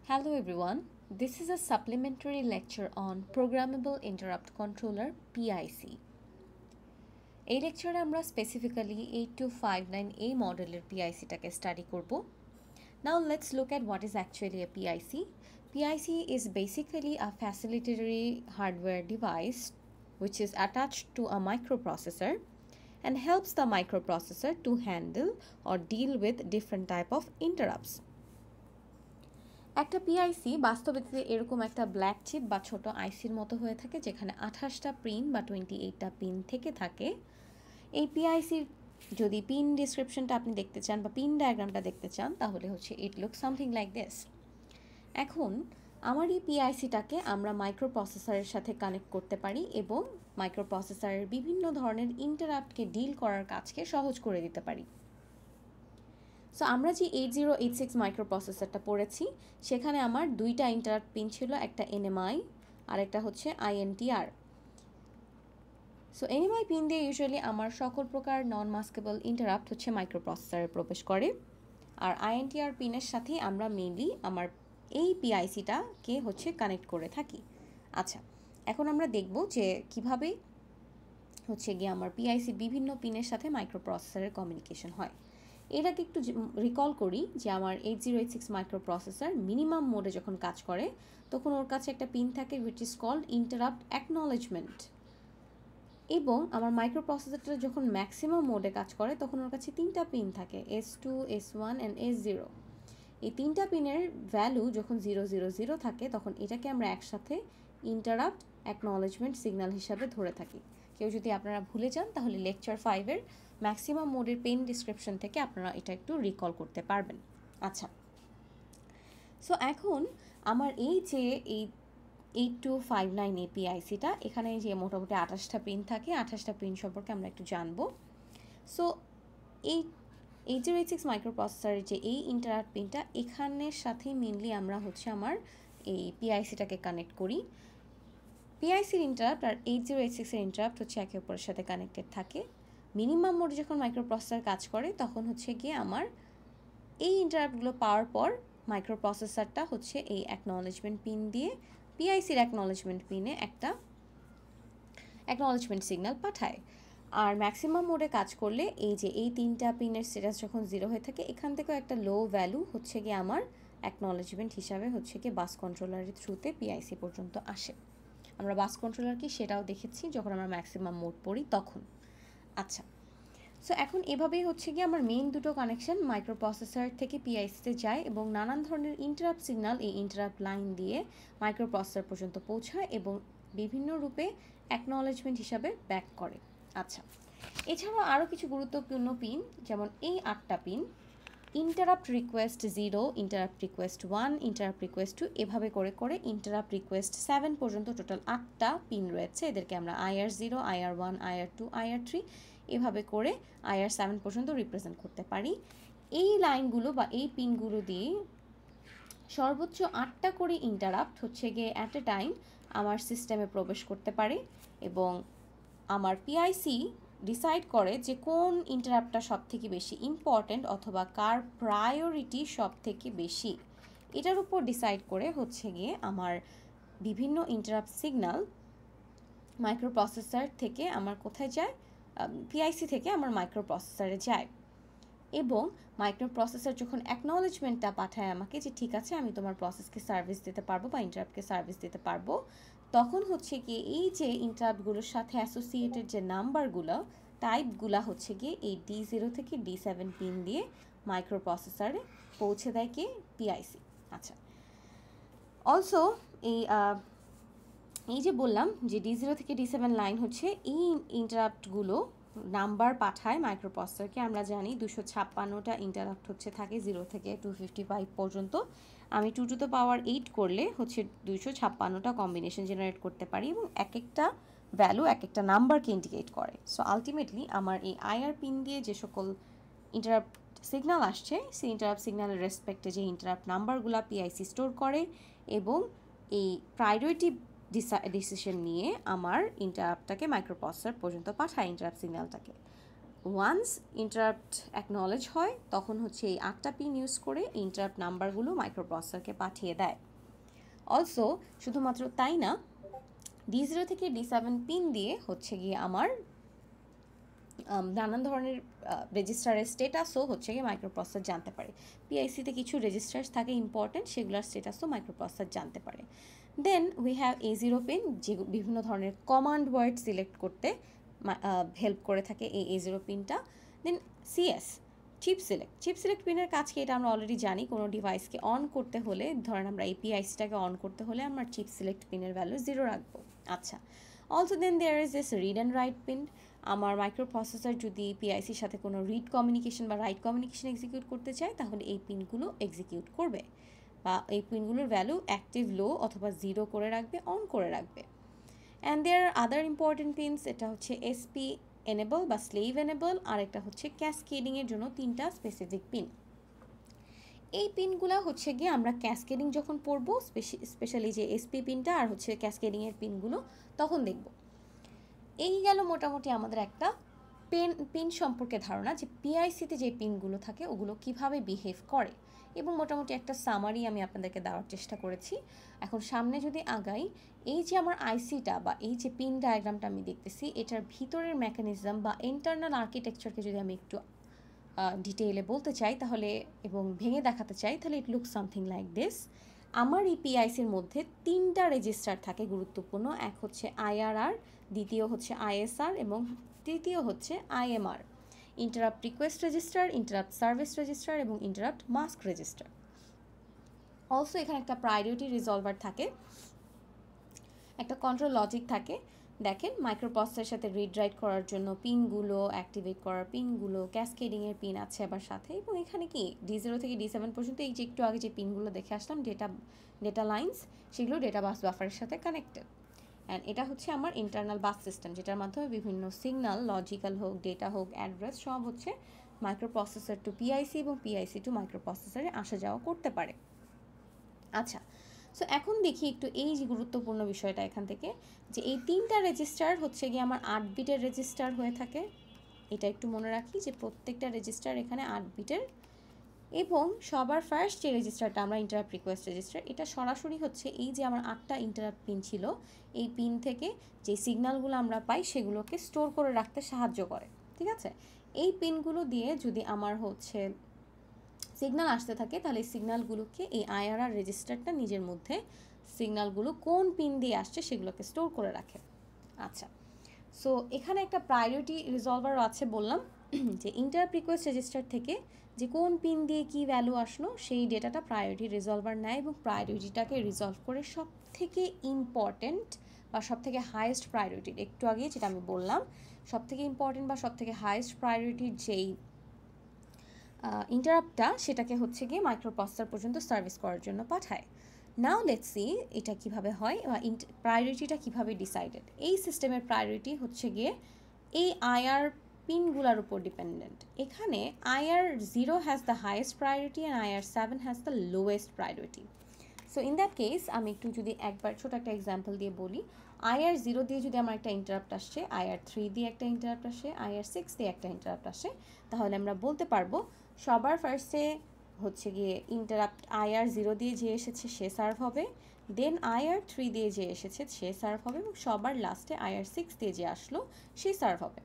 Hello everyone, this is a supplementary lecture on Programmable Interrupt Controller PIC. এই লেকচারে আমরা specifically 8259A মডেলের PIC-টাকে study করব। Now let's look at what is actually a PIC. PIC is basically a facilitatory hardware device which is attached to a microprocessor and helps the microprocessor to handle or deal with different type of interrupts. একটা PIC বাস্তবে এরকম একটা black chip বা ছোট আইসির মতো হয়ে থাকে যেখানে 28টা পিন বা 28টা পিন থেকে থাকে। এই পিআইসির যদি পিন ডিসক্রিপশনটা আপনি দেখতে চান বা পিন ডায়াগ্রামটা দেখতে চান তাহলে হচ্ছে ইট লুক সামথিং লাইক দিস। এখন আমার এই পিআইসিটাকে আমরা মাইক্রোপ্রসেসরের সাথে কানেক্ট করতে পারি এবং মাইক্রোপ্রসেসরের বিভিন্ন ধরনের ইন্টারাপ্টকে ডিল করার কাজকে সহজ করে দিতে পারি। সো আমরা যে 8086 মাইক্রোপ্রসেসরটা পড়েছি সেখানে আমার দুইটা ইন্টারাপ্ট পিন ছিল, একটা এনএমআই আর একটা হচ্ছে আইএনটিআর। সো এনএমআই পিন দিয়ে ইউজুয়ালি আমার সকল প্রকার নন মাস্কেবল ইন্টারাপ্ট হচ্ছে মাইক্রোপ্রসেসরে প্রবেশ করে, আর আইএনটিআর পিনের সাথে আমরা মেইনলি আমার এই পিআইসিটাকে হচ্ছে কানেক্ট করে থাকি। আচ্ছা, এখন আমরা দেখব যে কিভাবে হচ্ছে গিয়ে আমার পিআইসির বিভিন্ন পিনের সাথে মাইক্রোপ্রসেসরের কমিউনিকেশন হয়। এর আগে একটু রিকল করি যে আমার 8086 মাইক্রোপ্রসেসর মিনিমাম মোডে যখন কাজ করে তখন ওর কাছে একটা পিন থাকে which is called interrupt acknowledgement, এবং আমার মাইক্রোপ্রসেসরটা যখন ম্যাক্সিমাম মোডে কাজ করে তখন ওর কাছে তিনটা পিন থাকে S2, S1 and S0। এই তিনটা পিনের ভ্যালু যখন 000 থাকে তখন এটাকে আমরা একসাথে ইন্টারাপ্ট অ্যাকনলেজমেন্ট সিগন্যাল হিসাবে ধরে থাকি। কেউ যদি আপনারা ভুলে যান তাহলে লেকচার 5-এর ম্যাক্সিমাম মোডের পেন ডিসক্রিপশন থেকে আপনারা এটা একটু রিকল করতে পারবেন। আচ্ছা, সো এখন আমার এই যে এই 8259 এপিআইসিটা এখানে যে মোটামুটি 28টা পিন থাকে, 28টা পিন সম্পর্কে আমরা একটু জানবো। সো এই 8086 মাইক্রোপ্রসেসরের যে এই ইন্টারাপ্ট পিনটা এখানের সাথে মেনলি আমরা হচ্ছে আমার এই পিআইসিটাকে কানেক্ট করি। পিআইসির ইন্টারাপ্ট আর 8086 এর ইন্টারাপ্ট হচ্ছে একে অপরের সাথে কানেক্টেড থাকে। মিনিমাম মোডে যখন মাইক্রোপ্রসেসর কাজ করে তখন হচ্ছে গিয়ে আমার এই ইন্টারাপ্টগুলো পাওয়ার পর মাইক্রোপ্রসেসরটা হচ্ছে এই অ্যাকনলেজমেন্ট পিন দিয়ে পিআইসির অ্যাকনলেজমেন্ট পিনে একটা অ্যাকনলেজমেন্ট সিগন্যাল পাঠায়। আর ম্যাক্সিমাম মোডে কাজ করলে এই যে এই তিনটা পিনের স্ট্যাটাস যখন 0 হয়ে থাকে এখান থেকেও একটা লো ভ্যালু হচ্ছে গিয়ে আমার অ্যাকনলেজমেন্ট হিসাবে হচ্ছে গিয়ে বাস কন্ট্রোলারের থ্রুতে পিআইসি পর্যন্ত আসে। আমরা বাস কন্ট্রোলার কি সেটাও দেখেছি যখন আমরা ম্যাক্সিমাম মোড পড়ি তখন। আচ্ছা, সো এখন এভাবেই হচ্ছে গিয়ে আমার মেইন দুটো কানেকশন মাইক্রোপ্রসেসর থেকে পিআইসিতে যায় এবং নানান ধরনের ইন্টারাপ্ট সিগন্যাল এই ইন্টারাপ্ট লাইন দিয়ে মাইক্রোপ্রসেসর পর্যন্ত পৌঁছায় এবং বিভিন্ন রূপে অ্যাকনলেজমেন্ট হিসাবে ব্যাক করে। আচ্ছা, এছাড়াও আরও কিছু গুরুত্বপূর্ণ পিন যেমন এই 8টা pin interrupt request 0, interrupt request 1, interrupt request 2 এভাবে করে করে ইন্টারাপ্ট রিকোয়েস্ট 7 পর্যন্ত টোটাল 8টা পিন রয়েছে। এদেরকে আমরা IR0, IR1, IR2, IR3 এভাবে করে IR7 পর্যন্ত রিপ্রেজেন্ট করতে পারি। এই লাইনগুলো বা এই পিনগুলো দিয়ে সর্বোচ্চ 8টা করে ইন্টারাপ্ট হচ্ছে গিয়ে অ্যাট এ টাইম আমার সিস্টেমে প্রবেশ করতে পারে এবং আমার পিআইসি ডিসাইড করে যে কোন ইন্টারাপ্টটা সব থেকে বেশি ইম্পর্ট্যান্ট অথবা কার প্রায়োরিটি সব থেকে বেশি, এটার উপর ডিসাইড করে হচ্ছে গিয়ে আমার বিভিন্ন ইন্টারাপ্ট সিগন্যাল মাইক্রোপ্রসেসর থেকে আমার কোথায় যায়, পিআইসি থেকে আমার মাইক্রোপ্রসেসরে যায় এবং মাইক্রোপ্রসেসর যখন অ্যাকনলেজমেন্টটা পাঠায় আমাকে যে ঠিক আছে আমি তোমার প্রসেসকে সার্ভিস দিতে পারবো বা ইন্টারাপ্টকে সার্ভিস দিতে পারবো, তখন হচ্ছে গিয়ে এই যে ইন্টারাপ্টগুলোর সাথে অ্যাসোসিয়েটেড যে নাম্বারগুলো টাইপগুলো হচ্ছে গিয়ে এই D0 থেকে D7 পিন দিয়ে মাইক্রোপ্রসেসরে পৌঁছে দেয় কে, পিআইসি। আচ্ছা, অলসো এই যে বললাম যে D0 থেকে D7 লাইন হচ্ছে এই ইন্টারাপ্টগুলো নাম্বার পাঠায় মাইক্রোপ্রসেসরকে। আমরা জানি 256টা ইন্টারাপ্ট হচ্ছে থাকে 0 থেকে 255 পর্যন্ত। আমি 2 টু দ্য পাওয়ার 8 করলে হচ্ছে 256টা কম্বিনেশন জেনারেট করতে পারি এবং এক একটা ভ্যালু এক একটা নাম্বারকে ইন্ডিকেট করে। সো আলটিমেটলি আমার এই আইআর পিন দিয়ে যে সকল ইন্টারাপ্ট সিগন্যাল আসছে সেই ইন্টারাপ্ট সিগন্যালের রেসপেক্টে যে ইন্টারাপ্ট নাম্বারগুলো পিআইসি স্টোর করে এবং এই প্রায়োরিটি ডিসিশন নিয়ে আমার ইন্টারাপ্টটাকে মাইক্রোপ্রসেসর পর্যন্ত পাঠায় ইন্টারাপ্ট সিগন্যালটাকে। ওয়ান্স ইন্টারাপ্ট অ্যাকনলেজ হয় তখন হচ্ছে এই 8টা পিন ইউজ করে ইন্টারাপ্ট নাম্বারগুলো মাইক্রোপ্রসেসরকে পাঠিয়ে দেয়। অলসো শুধুমাত্র তাই না, D0 থেকে D7 পিন দিয়ে হচ্ছে গিয়ে আমার নানান ধরনের রেজিস্টারের স্টেটাসও হচ্ছে গিয়ে মাইক্রোপ্রসেসর জানতে পারে। পিআইসিতে কিছু রেজিস্টার্স থাকে ইম্পর্টেন্ট, সেগুলোর স্টেটাসও মাইক্রোপ্রসেসর জানতে পারে। Then we have A0 pin, যে বিভিন্ন ধরনের কমান্ড ওয়ার্ড সিলেক্ট করতে হেল্প করে থাকে এই A0 পিনটা। দেন সিএস, চিপ সিলেক্ট পিনের কাজ কি এটা আমরা অলরেডি জানি। কোনো ডিভাইসকে অন করতে হলে, ধরেন আমরা এই পিআইসিটাকে অন করতে হলে আমরা চিপ সিলেক্ট পিনের ভ্যালু 0 রাখবো। আচ্ছা, also then there is this read and write pin. আমার মাইক্রোপ্রসেসর যদি পিআইসির সাথে কোনো রিড কমিউনিকেশন বা রাইট কমিউনিকেশন এক্সিকিউট করতে চায় তাহলে এই পিনগুলো এক্সিকিউট করবে, বা এই পিনগুলোর ভ্যালু অ্যাক্টিভ লো অথবা 0 করে রাখবে, অন করে রাখবে। And there are other important pins, এটা হচ্ছে এসপি এনেবল বা স্লেভ এনেবল, আর একটা হচ্ছে ক্যাসকেডিংয়ের জন্য 3টা স্পেসিফিক পিন। এই পিনগুলো হচ্ছে গিয়ে আমরা ক্যাসকেডিং যখন পড়বো, স্পেশালি যে এসপি পিনটা আর হচ্ছে ক্যাসকেডিংয়ের পিনগুলো, তখন দেখব। এই গেল মোটামুটি আমাদের একটা পিন সম্পর্কে ধারণা, যে পিআইসিতে যে পিনগুলো থাকে ওগুলো কিভাবে বিহেভ করে, এবং মোটামুটি একটা সামারি আমি আপনাদেরকে দেওয়ার চেষ্টা করেছি। এখন সামনে যদি আগাই, এই যে আমার আইসিটা বা এই যে পিন ডায়াগ্রামটা আমি দেখতেছি, এটার ভিতরের মেকানিজম বা ইন্টারনাল আর্কিটেকচারকে যদি আমি একটু ডিটেইলে বলতে চাই তাহলে, এবং ভেঙে দেখাতে চাই, তাহলে ইট লুক সামথিং লাইক দিস। আমার এই পিআইসির মধ্যে 3টা রেজিস্টার থাকে গুরুত্বপূর্ণ। এক হচ্ছে আইআরআর, দ্বিতীয় হচ্ছে আইএসআর, এবং তৃতীয় হচ্ছে IMR. Interrupt request register, interrupt service register এবং ইন্টারাপ্ট মাস্ক রেজিস্টার। অলসো এখানে একটা প্রায়োরিটি রিজলভার থাকে, একটা কন্ট্রোল লজিক থাকে। দেখেন, মাইক্রোপ্রসেসরের সাথে রিড রাইট করার জন্য পিনগুলো, অ্যাক্টিভেট করার পিনগুলো, ক্যাসকেডিংয়ের পিন আছে আবার সাথে, এবং এখানে কি D0 থেকে D7 পর্যন্ত এই যে একটু আগে যে পিনগুলো দেখে আসলাম, ডেটা লাইন্স, সেগুলো ডেটা বাস বাফারের সাথে কানেক্টেড। অ্যান্ড এটা হচ্ছে আমার ইন্টারনাল বাস সিস্টেম, যেটার মাধ্যমে বিভিন্ন সিগন্যাল, লজিক্যাল হোক, ডেটা হোক, অ্যাড্রেস, সব হচ্ছে মাইক্রোপ্রসেসর টু পিআইসি এবং পিআইসি টু মাইক্রোপ্রসেসরে আসা যাওয়া করতে পারে। আচ্ছা, সো এখন দেখি একটু এই যে গুরুত্বপূর্ণ বিষয়টা এখান থেকে, যে এই 3টা রেজিস্টার হচ্ছে গিয়ে আমার 8 বিটের রেজিস্টার হয়ে থাকে। এটা একটু মনে রাখি যে প্রত্যেকটা রেজিস্টার এখানে 8 বিটের, এবং সবার ফার্স্ট যে রেজিস্টারটা আমরা ইন্টারাপ্ট রিকোয়েস্ট রেজিস্টার, এটা সরাসরি হচ্ছে এই যে আমার 8টা ইন্টারাপ্ট পিন ছিল, এই পিন থেকে যে সিগন্যালগুলো আমরা পাই সেগুলোকে স্টোর করে রাখতে সাহায্য করে। ঠিক আছে, এই পিনগুলো দিয়ে যদি আমার হচ্ছে সিগন্যাল আসতে থাকে, তাহলে এই সিগন্যালগুলোকে এই আইআরআর রেজিস্টারটা নিজের মধ্যে সিগন্যালগুলো কোন পিন দিয়ে আসছে সেগুলোকে স্টোর করে রাখে। আচ্ছা, সো এখানে একটা প্রায়োরিটি রিজলভারও আছে বললাম, যে ইন্টারাপ্ট রিকোয়েস্ট রেজিস্টার থেকে যে কোন পিন দিয়ে কি ভ্যালু আসলো সেই ডেটাটা প্রায়োরিটি রিজলভার নেয়, এবং প্রায়োরিটিটাকে রিজলভ করে সব থেকে ইম্পর্টেন্ট বা সব থেকে হায়েস্ট প্রায়োরিটির, একটু আগে যেটা আমি বললাম, সব থেকে ইম্পর্টেন্ট বা সব থেকে হায়েস্ট প্রায়োরিটির যেই ইন্টারাপ্টটা, সেটাকে হচ্ছে গিয়ে মাইক্রোপ্রসেসর পর্যন্ত সার্ভিস করার জন্য পাঠায়। নাও লেটস সি এটা কিভাবে হয় বা প্রায়োরিটিটা কিভাবে ডিসাইডেড। এই সিস্টেমের প্রায়োরিটি হচ্ছে গিয়ে এই আইআর পিনগুলোর উপর ডিপেন্ডেন্ট। এখানে IR0 has the highest priority and IR7 has the lowest priority. So in that case আমি একটু যদি একবার ছোট একটা এক্সাম্পল দিয়ে বলি, IR0 দিয়ে যদি আমার একটা ইন্টারাপ্ট আসছে, IR3 দিয়ে একটা ইন্টারাপ্ট আসে, IR6 দিয়ে একটা ইন্টারাপ্ট আসে, তাহলে আমরা বলতে পারবো সবার ফার্স্টে হচ্ছে গিয়ে ইন্টারাপ্ট IR0 দিয়ে যে এসেছে সে সার্ভ হবে, দেন IR3 দিয়ে যে এসেছে সে সার্ভ হবে, এবং সবার লাস্টে IR6 দিয়ে যে আসলো সে সার্ভ হবে।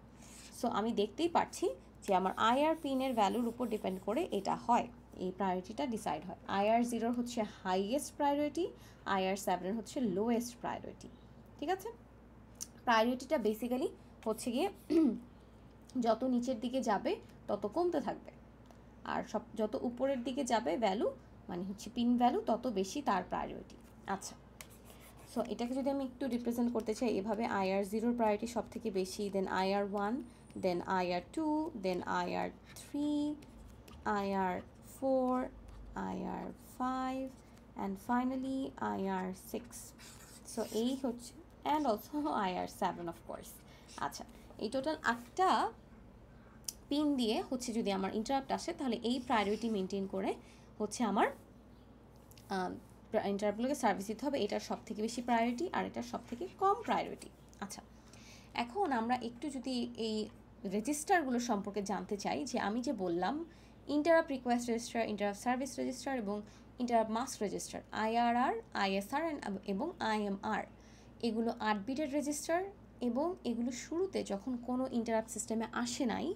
সো আমি দেখতেই পাচ্ছি যে আমার IR পিনের ভ্যালুর উপর ডিপেন্ড করে এটা হয়, এই প্রায়োরিটিটা ডিসাইড হয়। IR0 হচ্ছে হাইয়েস্ট প্রায়োরিটি, IR7 হচ্ছে লোয়েস্ট প্রায়োরিটি। ঠিক আছে, প্রায়োরিটিটা বেসিক্যালি হচ্ছে গিয়ে যত নিচের দিকে যাবে তত কমতে থাকবে, আর যত উপরের দিকে যাবে ভ্যালু, মানে হচ্ছে পিন ভ্যালু, তত বেশি তার প্রায়োরিটি। আচ্ছা, সো এটাকে যদি আমি একটু রিপ্রেজেন্ট করতে চাই এভাবে, IR0 প্রায়োরিটি সব থেকে বেশি, then IR1, then IR2, then IR3, IR4, IR5 and finally IR6. So এই হচ্ছে, and also IR7 of course. আচ্ছা, এই টোটাল 8টা পিন দিয়ে হচ্ছে যদি আমার ইন্টারাপ্ট আসে, তাহলে এই প্রায়োরিটি মেনটেন করে হচ্ছে আমার ইন্টারাপ্টগুলোকে সার্ভিস দিতে হবে। এটার সব থেকে বেশি প্রায়োরিটি আর এটার সব থেকে কম প্রায়োরিটি। আচ্ছা, এখন আমরা একটু যদি এই রেজিস্টারগুলো সম্পর্কে জানতে চাই, যে আমি যে বললাম interrupt request register, interrupt service register এবং interrupt mask register, IRR, ISR এবং IMR, এগুলো 8 বিটের রেজিস্টার এবং এগুলো শুরুতে যখন কোনো ইন্টারাপ্ট সিস্টেমে আসে নাই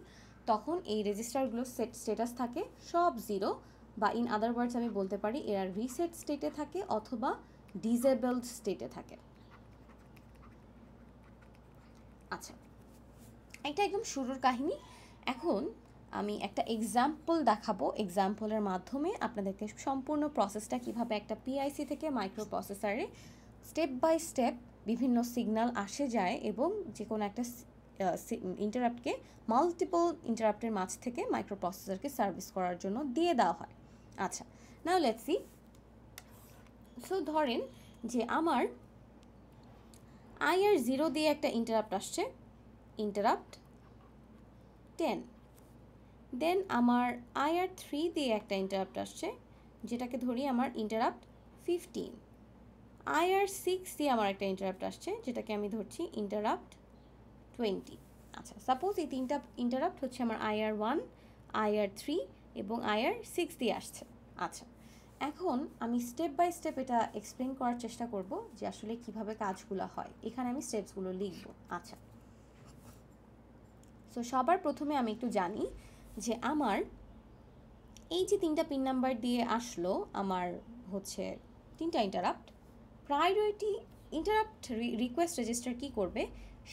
তখন এই রেজিস্টারগুলোর স্টেটাস থাকে সব 0, বা ইন আদার ওয়ার্ডস আমি বলতে পারি এরা রিসেট স্টেটে থাকে অথবা ডিসেবলড স্টেটে থাকে। আচ্ছা, এটা একদম শুরুর কাহিনী। এখন আমি একটা এক্সাম্পল দেখাবো, এক্সাম্পলের মাধ্যমে আপনাদেরকে সম্পূর্ণ প্রসেসটা কিভাবে একটা পিআইসি থেকে মাইক্রো প্রসেসরে স্টেপ বাই স্টেপ বিভিন্ন সিগন্যাল আসে যায় এবং যে কোনো একটা ইন্টারাপ্টকে মাল্টিপল ইন্টারাপ্টের মাঝ থেকে মাইক্রো প্রসেসরকে সার্ভিস করার জন্য দিয়ে দেওয়া হয়। আচ্ছা, নাও লেটস সি। সো ধরেন যে আমার IR0 দিয়ে একটা ইন্টারাপ্ট আসছে, ইন্টারাপ্ট 10। দেন আমার IR3 দিয়ে একটা ইন্টারাপ্ট আসছে, যেটাকে ধরি আমার ইন্টারাপ্ট 15। IR6 দিয়ে আমার একটা ইন্টারাপ্ট আসছে, যেটাকে আমি ধরছি ইন্টারাপ্ট 20। আচ্ছা, সাপোজ এই তিনটা ইন্টারাপ্ট হচ্ছে আমার IR1, IR3 এবং IR6 দিয়ে আসছে। আচ্ছা, এখন আমি স্টেপ বাই স্টেপ এটা এক্সপ্লেন করার চেষ্টা করব যে আসলে কিভাবে কাজগুলো হয়। এখানে আমি স্টেপসগুলো লিখব। আচ্ছা, সো সবার প্রথমে আমি একটু জানি যে আমার এই যে তিনটা পিন নাম্বার দিয়ে আসলো, আমার হচ্ছে তিনটা interrupt. Priority interrupt request register কী করবে,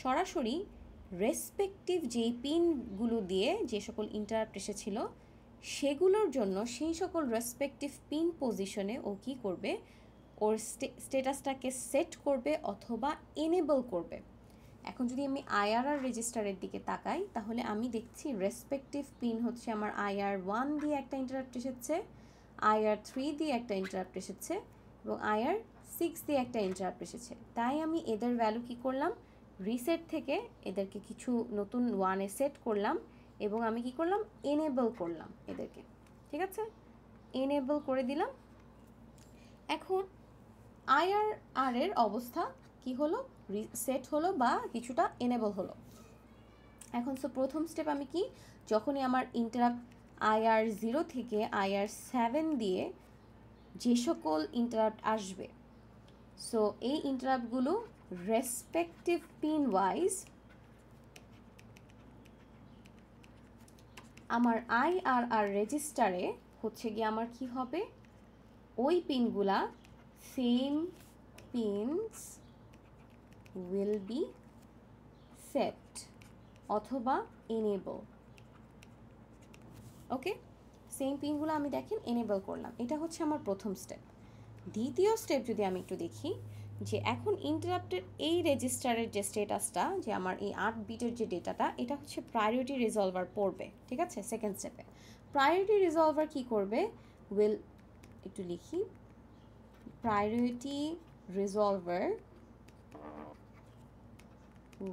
সরাসরি রেসপেক্টিভ যেই পিনগুলো দিয়ে যে সকল ইন্টারাপ্ট এসেছিল সেগুলোর জন্য সেই সকল রেসপেক্টিভ পিন পজিশনে ও কী করবে, ওর স্টেটাসটাকে সেট করবে অথবা এনেবল করবে। এখন যদি আমি IRR রেজিস্টারের দিকে তাকাই তাহলে আমি দেখছি রেসপেক্টিভ পিন হচ্ছে আমার IR1 দিয়ে একটা ইন্টারাপ্ট এসেছে, IR3 দিয়ে একটা ইন্টারাপ্ট এসেছে এবং IR6 দিয়ে একটা ইন্টারাপ্ট এসেছে। তাই আমি এদের ভ্যালু কী করলাম, রিসেট থেকে এদেরকে কিছু নতুন 1-এ সেট করলাম এবং আমি কি করলাম, এনেবল করলাম এদেরকে। ঠিক আছে, এনেবল করে দিলাম। এখন IRR এর অবস্থা কি হলো, সেট হলো বা কিছুটা এনেবল হলো। এখন সো প্রথম স্টেপ আমি কি, যখনই আমার ইন্টারাপ্ট IR0 থেকে IR7 দিয়ে যে সকল ইন্টারাপ্ট আসবে, সো এই ইন্টারাপ্টগুলো রেসপেক্টিভ পিন ওয়াইজ আমার IRR রেজিস্টারে হচ্ছে গিয়ে আমার কি হবে, ওই পিনগুলা same pins will be set অথবা enable। ওকে, সেম পিনগুলো আমি দেখেন এনেবল করলাম। এটা হচ্ছে আমার প্রথম স্টেপ। দ্বিতীয় স্টেপ যদি আমি একটু দেখি, যে এখন ইন্টারাপ্টের এই রেজিস্টারের যে স্টেটাসটা, যে আমার এই 8 বিটের যে ডেটাটা, এটা হচ্ছে প্রায়োরিটি রিজলভার পড়বে। ঠিক আছে, সেকেন্ড স্টেপে প্রায়োরিটি রিজলভার কি করবে, উইল একটু লিখি, priority resolver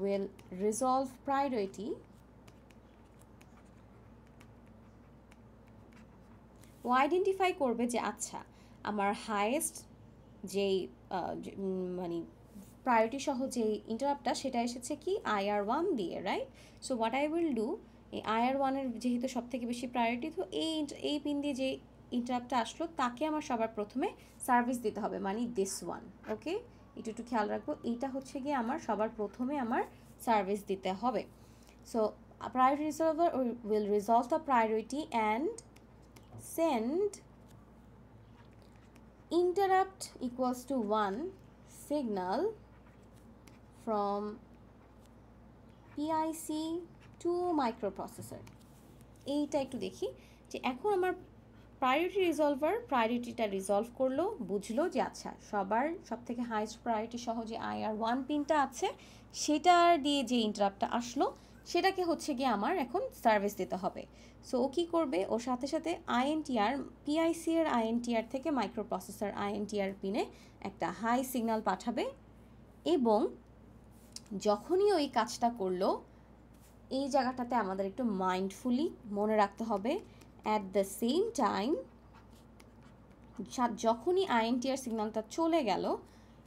will resolve priority ও আইডেন্টিফাই করবে যে আচ্ছা আমার হায়েস্ট যেই মানে প্রায়োরিটি সহ যেই ইন্টারাপ্টটা সেটা এসেছে কি IR1 দিয়ে, right? So what I will do, এই IR1-এর যেহেতু সব থেকে বেশি প্রায়োরিটি, তো এই পিন দিয়ে যে ইন্টারাপ্টটা আসলো তাকে আমার সবার প্রথমে সার্ভিস দিতে হবে, মানে দিস ওয়ান। ওকে, একটু খেয়াল রাখবো, এইটা হচ্ছে গিয়ে আমার সবার প্রথমে আমার সার্ভিস দিতে হবে। So priority resolver will resolve the priority and send interrupt equals to 1 signal from PIC to microprocessor। এইটা একটু দেখি যে এখন আমার প্রায়োরিটি রিজলভার প্রায়োরিটিটা রিজলভ করলো, বুঝলো যে আচ্ছা সবার সব থেকে হাইয়েস্ট প্রায়োরিটি সহ যে IR1 পিনটা আছে সেটার দিয়ে যে ইন্টারাপ্টটা আসলো সেটাকে হচ্ছে গিয়ে আমার এখন সার্ভিস দিতে হবে। সো ও কী করবে, ওর সাথে সাথে INTR PIC এর INTR থেকে মাইক্রোপ্রসেসর INTR পিনে একটা হাই সিগন্যাল পাঠাবে এবং যখনই ওই কাজটা করলো, এই জায়গাটাতে আমাদের একটু মাইন্ডফুলি মনে রাখতে হবে, অ্যাট দ্য সেম টাইম যখনই INTR সিগন্যালটা চলে গেল,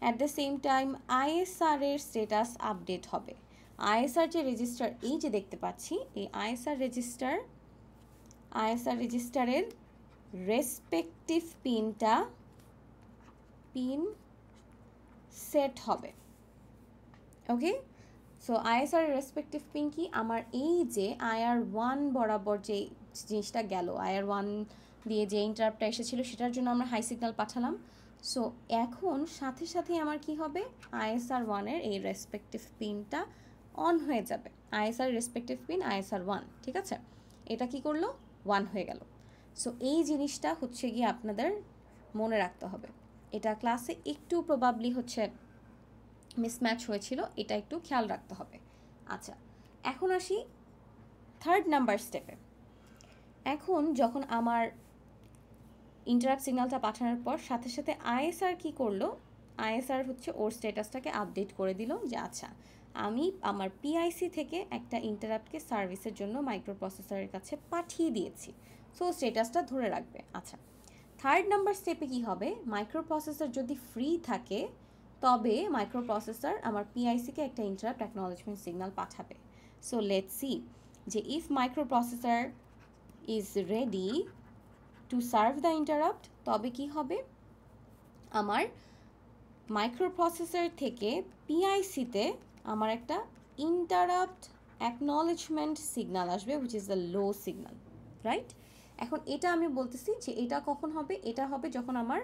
at the same time ISR এর স্টেটাস আপডেট হবে। আইএসআর যে রেজিস্টার এই যে দেখতে পাচ্ছি, এই আইএসআর রেজিস্টারের রেসপেক্টিভ পিন সেট হবে। ওকে, সো আইএসআর রেসপেক্টিভ পিন কি, আমার এই যে IR1 বরাবর যে জিনিসটা গেল, IR1 দিয়ে যে ইন্টারাপ্টটা এসেছিল সেটার জন্য আমরা হাই সিগন্যাল পাঠালাম। সো এখন সাথে সাথে আমার কি হবে, ISR1-এর এই রেসপেক্টিভ পিনটা অন হয়ে যাবে। ISR রেসপেক্টিভ পিন ISR1, ঠিক আছে, এটা কি করলো, 1 হয়ে গেল। সো এই জিনিসটা হচ্ছে গিয়ে আপনাদের মনে রাখতে হবে। এটা ক্লাসে একটু প্রবাবলি হচ্ছে মিসম্যাচ হয়েছিল, এটা একটু খেয়াল রাখতে হবে। আচ্ছা, এখন আসি থার্ড নাম্বার স্টেপে। এখন যখন আমার ইন্টারাপ্ট সিগন্যালটা পাঠানোর পর সাথে সাথে আইএসআর কি করলো, আইএসআর হচ্ছে ওর স্ট্যাটাসটাকে আপডেট করে দিল যে আচ্ছা আমি আমার পিআইসি থেকে একটা ইন্টারাপ্টকে সার্ভিসের জন্য মাইক্রোপ্রসেসরের কাছে পাঠিয়ে দিয়েছি। সো স্ট্যাটাসটা ধরে রাখবে। আচ্ছা, থার্ড নাম্বার স্টেপে কি হবে, মাইক্রোপ্রসেসর যদি ফ্রি থাকে তবে মাইক্রোপ্রসেসর আমার পিআইসিকে একটা ইন্টারাপ্ট অ্যাকনলেজমেন্ট সিগন্যাল পাঠাবে। সো লেটস সি যে if microprocessor is ready to serve the interrupt, তবে কি হবে, আমার মাইক্রোপ্রসেসর থেকে পিআইসিতে আমার একটা ইন্টারাপ্ট অ্যাকনলেজমেন্ট সিগন্যাল আসবে, which is the low signal, right? এখন এটা আমি বলতেছি যে এটা কখন হবে, এটা হবে যখন আমার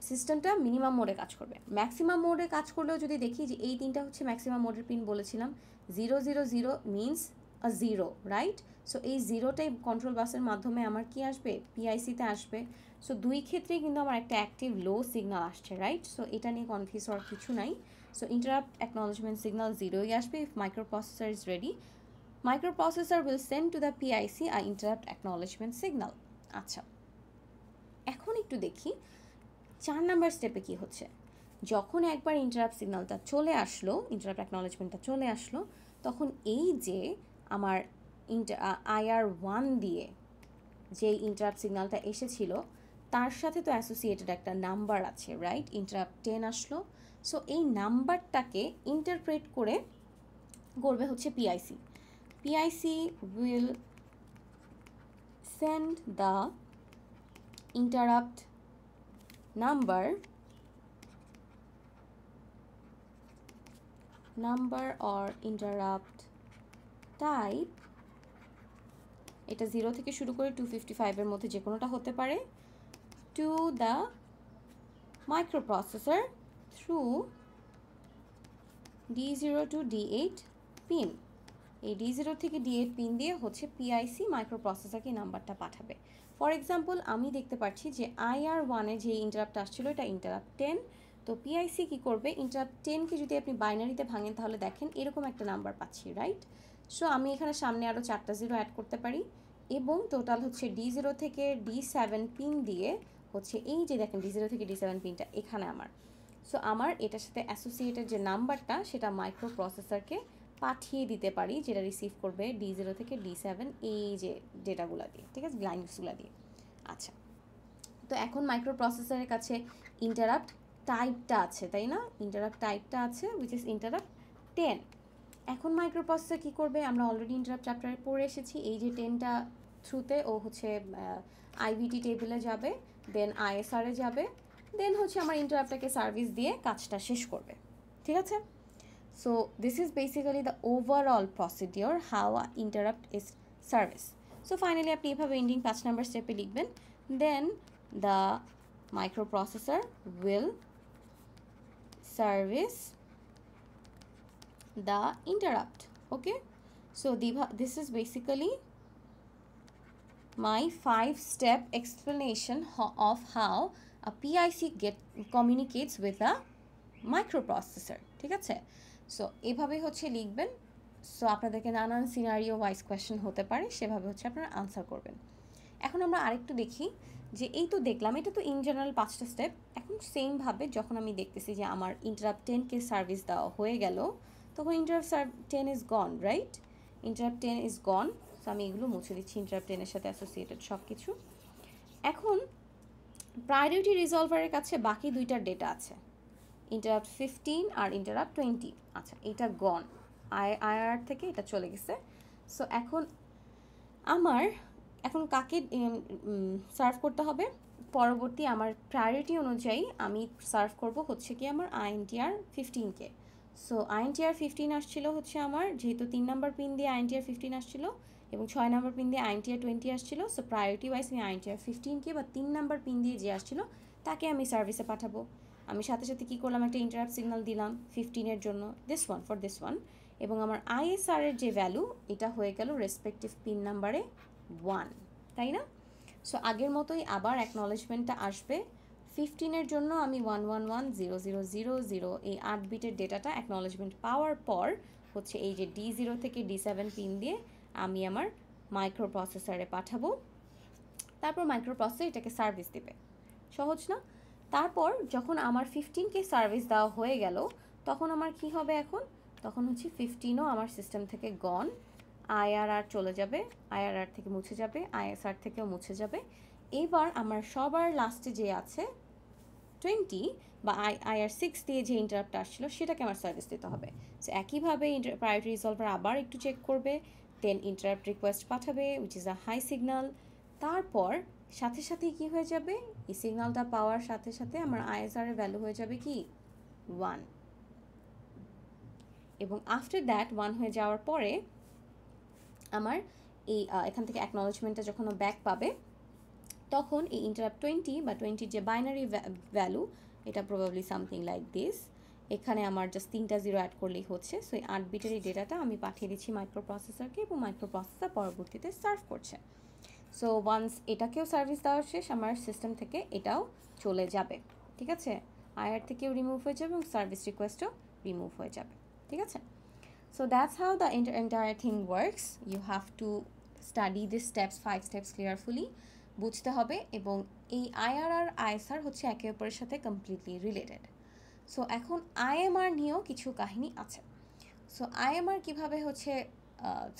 সিস্টেমটা মিনিমাম মোডে কাজ করবে। ম্যাক্সিমাম মোডে কাজ করলেও যদি দেখি যে এই তিনটা হচ্ছে ম্যাক্সিমাম মোডের পিন বলেছিলাম, 000 means a zero, right? So এই জিরোটাই কন্ট্রোল বাসের মাধ্যমে আমার কি আসবে, পিআইসিতে আসবে। সো দুই ক্ষেত্রেই কিন্তু আমার একটা অ্যাক্টিভ লো সিগন্যাল আসছে, রাইট? সো এটা নিয়ে কনফিউজ হওয়ার কিছু নাই। সো ইন্টারাপ্ট অ্যাকনলেজমেন্ট সিগন্যাল জিরোই আসবে if microprocessor is ready. Microprocessor will send to the PIC a interrupt acknowledgement signal. আচ্ছা, এখন একটু দেখি 4 নাম্বার স্টেপে কি হচ্ছে। যখন একবার ইন্টারাপ্ট সিগন্যালটা চলে আসলো, ইন্টারাপ্ট অ্যাকনলেজমেন্টটা চলে আসলো, তখন এই যে আমার IR1 দিয়ে যে ইন্টারাপ্ট সিগন্যালটা এসেছিল তার সাথে তো অ্যাসোসিয়েটেড একটা নাম্বার আছে, রাইট? ইন্টারাপ্ট 10 আসলো। সো এই নাম্বারটাকে ইন্টারপ্রেট করবে হচ্ছে PIC. PIC will send the interrupt number or interrupt type, এটা 0 থেকে শুরু করে 255 এর মধ্যে যে কোনোটা হতে পারে, to the microprocessor through D0 to D8 pin. এই D0 থেকে D8 পিন দিয়ে হচ্ছে পিআইসি মাইক্রোপ্রসেসরকে নাম্বারটা পাঠাবে। ফর এক্সাম্পল আমি দেখতে পাচ্ছি যে IR1-এ যে ইন্টারাপ্ট আসছিল এটা ইন্টারাপ্ট 10। তো পিআইসি কি করবে, ইন্টারাপ্ট 10কে যদি আপনি বাইনারিতে ভাঙেন তাহলে দেখেন এরকম একটা নাম্বার পাচ্ছি, রাইট? সো আমি এখানে সামনে আরও 4টা জিরো অ্যাড করতে পারি এবং টোটাল হচ্ছে D0 থেকে D7 পিন দিয়ে হচ্ছে এই যে দেখেন D0 থেকে D7 পিনটা এখানে আমার। সো আমার এটার সাথে অ্যাসোসিয়েটেড যে নাম্বারটা সেটা মাইক্রোপ্রসেসরকে পাঠিয়ে দিতে পারি, যেটা রিসিভ করবে D0 থেকে D7 এই যে ডেটাগুলো দিয়ে, ঠিক আছে, লাইনসগুলো দিয়ে। আচ্ছা, তো এখন মাইক্রোপ্রসেসরের কাছে ইন্টারাপ্ট টাইপটা আছে, তাই না? ইন্টারাপ্ট টাইপটা আছে উইচ ইজ ইন্টারাপ্ট 10। এখন মাইক্রোপ্রসেসর কী করবে, আমরা অলরেডি ইন্টারাপ্ট চ্যাপ্টারে পড়ে এসেছি, এই যে 10টা থ্রুতে ও হচ্ছে আইভিটি টেবিলে যাবে, দেন আইএসআরে যাবে, দেন হচ্ছে আমার ইন্টারাপ্টটাকে সার্ভিস দিয়ে কাজটা শেষ করবে, ঠিক আছে? So this is basically the overall procedure how a interrupt is service. So finally আপনি এভাবে এন্ডিং 5 নাম্বার স্টেপে লিখবেন, then the microprocessor will service the interrupt. Okay, so this is basically my 5-step explanation of how a PIC communicates with a microprocessor, ঠিক আছে? So এভাবেই হচ্ছে লিখবেন। So আপনাদেরকে নানান সিনারিও ওয়াইজ কোয়েশ্চেন হতে পারে, সেভাবে হচ্ছে আপনারা আনসার করবেন। এখন আমরা আরেকটু দেখি যে এই তো দেখলাম এটা তো ইন জেনারেল 5টা স্টেপ। এখন সেমভাবে যখন আমি দেখতেছি যে আমার ইন্টারাপ্ট 10কে সার্ভিস দেওয়া হয়ে গেল, তখন interrupt 10 is gone, right? Interrupt 10 is gone. So আমি এগুলো মুছে দিচ্ছি, ইন্টারাপ্ট 10-এর সাথে অ্যাসোসিয়েটেড সব কিছু। এখন প্রায়োরিটি রিজলভারের কাছে বাকি 2টার ডেটা আছে, ইন্টারাপ্ট 15 আর ইন্টারাপ্ট 20। আচ্ছা, এটা গন, আইআর থেকে এটা চলে গেছে। সো এখন কাকে সার্ভ করতে হবে? পরবর্তী আমার প্রায়োরিটি অনুযায়ী আমি সার্ভ করব হচ্ছে কি আমার আইএনটিআর 15কে। সো আইএনটিআর 15 আসছিল হচ্ছে আমার, যেহেতু 3 নাম্বার পিন দিয়ে আইএনটিআর 15 আসছিল এবং 6 নাম্বার পিন দিয়ে আইএনটিআর 20 আসছিল, সো প্রায়োরিটি ওয়াইজ আমি আইএনটিআর 15কে বা 3 নাম্বার পিন দিয়ে যে আসছিল তাকে আমি সার্ভিসে পাঠাবো। আমি সাথে সাথে কী করলাম, একটা ইন্টারাপ্ট সিগন্যাল দিলাম 15-এর জন্য, ফর দিস ওয়ান, এবং আমার আইএসআর এর যে ভ্যালু এটা হয়ে গেল রেসপেক্টিভ পিন নাম্বারে 1, তাই না? সো আগের মতোই আবার অ্যাকনলেজমেন্টটা আসবে। 15-এর জন্য আমি 1110000 এই 8 বিটের ডেটাটা অ্যাকনলেজমেন্ট পাওয়ার পর হচ্ছে এই যে D0 থেকে D7 পিন দিয়ে আমি আমার মাইক্রো প্রসেসরে পাঠাবো। তারপর মাইক্রো প্রসেসর এটাকে সার্ভিস দেবে। সহজ না? তারপর যখন আমার 15কে সার্ভিস দেওয়া হয়ে গেল, তখন আমার কি হবে? তখন হচ্ছে 15ও আমার সিস্টেম থেকে গন, আইআরআর চলে যাবে, আইআরআর থেকে মুছে যাবে, আইএসআর থেকেও মুছে যাবে। এবার আমার সবার লাস্টে যে আছে 20 বা IR6 দিয়ে যে ইন্টারাপ্ট আসছিল সেটাকে আমার সার্ভিস দিতে হবে। সো একইভাবে প্রায়োরিটি রিজলভার আবার একটু চেক করবে, দেন ইন্টারাপ্ট রিকোয়েস্ট পাঠাবে which is a high signal. তারপর সাথে সাথেই কী হয়ে যাবে, এই সিগন্যালটা পাওয়ার সাথে সাথে আমার আইএসআর এর ভ্যালু হয়ে যাবে কি 1, এবং আফটার দ্যাট 1 হয়ে যাওয়ার পরে আমার এই এখান থেকে অ্যাকনলেজমেন্টটা যখন ব্যাক পাবে, তখন এই ইন্টারাপ্ট 20 বা 20 যে বাইনারি ভ্যালু, এটা প্রবাবলি সামথিং লাইক দিস, এখানে আমার জাস্ট 3টা 0 অ্যাড করলেই হচ্ছে। সো এই 8 বিটের এই ডেটাটা আমি পাঠিয়ে দিচ্ছি মাইক্রো প্রসেসরকে এবং মাইক্রো প্রসেসর পরবর্তীতে সার্ভ করছে। সো ওয়ান্স এটাকেও সার্ভিস দেওয়া শেষ, আমার সিস্টেম থেকে এটাও চলে যাবে। ঠিক আছে, আইআর থেকেও রিমুভ হয়ে যাবে এবং সার্ভিস রিকোয়েস্টও রিমুভ হয়ে যাবে। ঠিক আছে, so that's how the entire thing works. You have to study these steps, 5 steps carefully, বুঝতে হবে। এবং এই আইআর আর আইএসআর হচ্ছে একে অপরের সাথে কমপ্লিটলি রিলেটেড। সো এখন আইএমআর নিয়েও কিছু কাহিনী আছে। সো আইএমআর কীভাবে হচ্ছে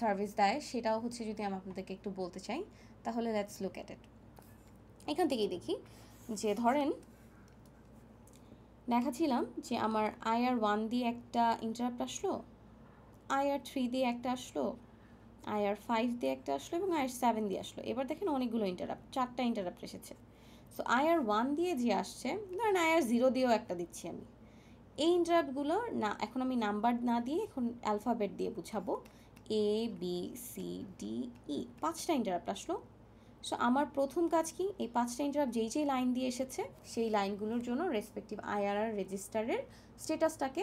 সার্ভিস দেয় সেটাও হচ্ছে যদি আমি আপনাদেরকে একটু বলতে চাই, তাহলে লেটস লুক এট ইট। এখান থেকেই দেখি যে ধরেন দেখাচ্ছিলাম যে আমার IR1 দিয়ে একটা ইন্টারাপ্ট আসলো, IR3 দিয়ে একটা আসলো, IR5 দিয়ে একটা আসলো এবং IR7 দিয়ে আসলো। এবার দেখেন অনেকগুলো ইন্টারাপ্ট, 4টা ইন্টারাপ্ট এসেছে। সো IR1 দিয়ে যে আসছে, ধরেন IR0 দিয়েও একটা দিচ্ছি আমি। এই ইন্টারাপ্টগুলো না, এখন আমি নাম্বার না দিয়ে এখন অ্যালফাবেট দিয়ে বুঝাবো। ABCDE 5টা ইন্টারাপ্ট আসলো। সো আমার প্রথম কাজ কি, এই 5টা ইন্টারাপ্ট যেই লাইন দিয়ে এসেছে সেই লাইনগুলোর জন্য রেসপেক্টিভ আইআরআর রেজিস্টারের স্ট্যাটাসটাকে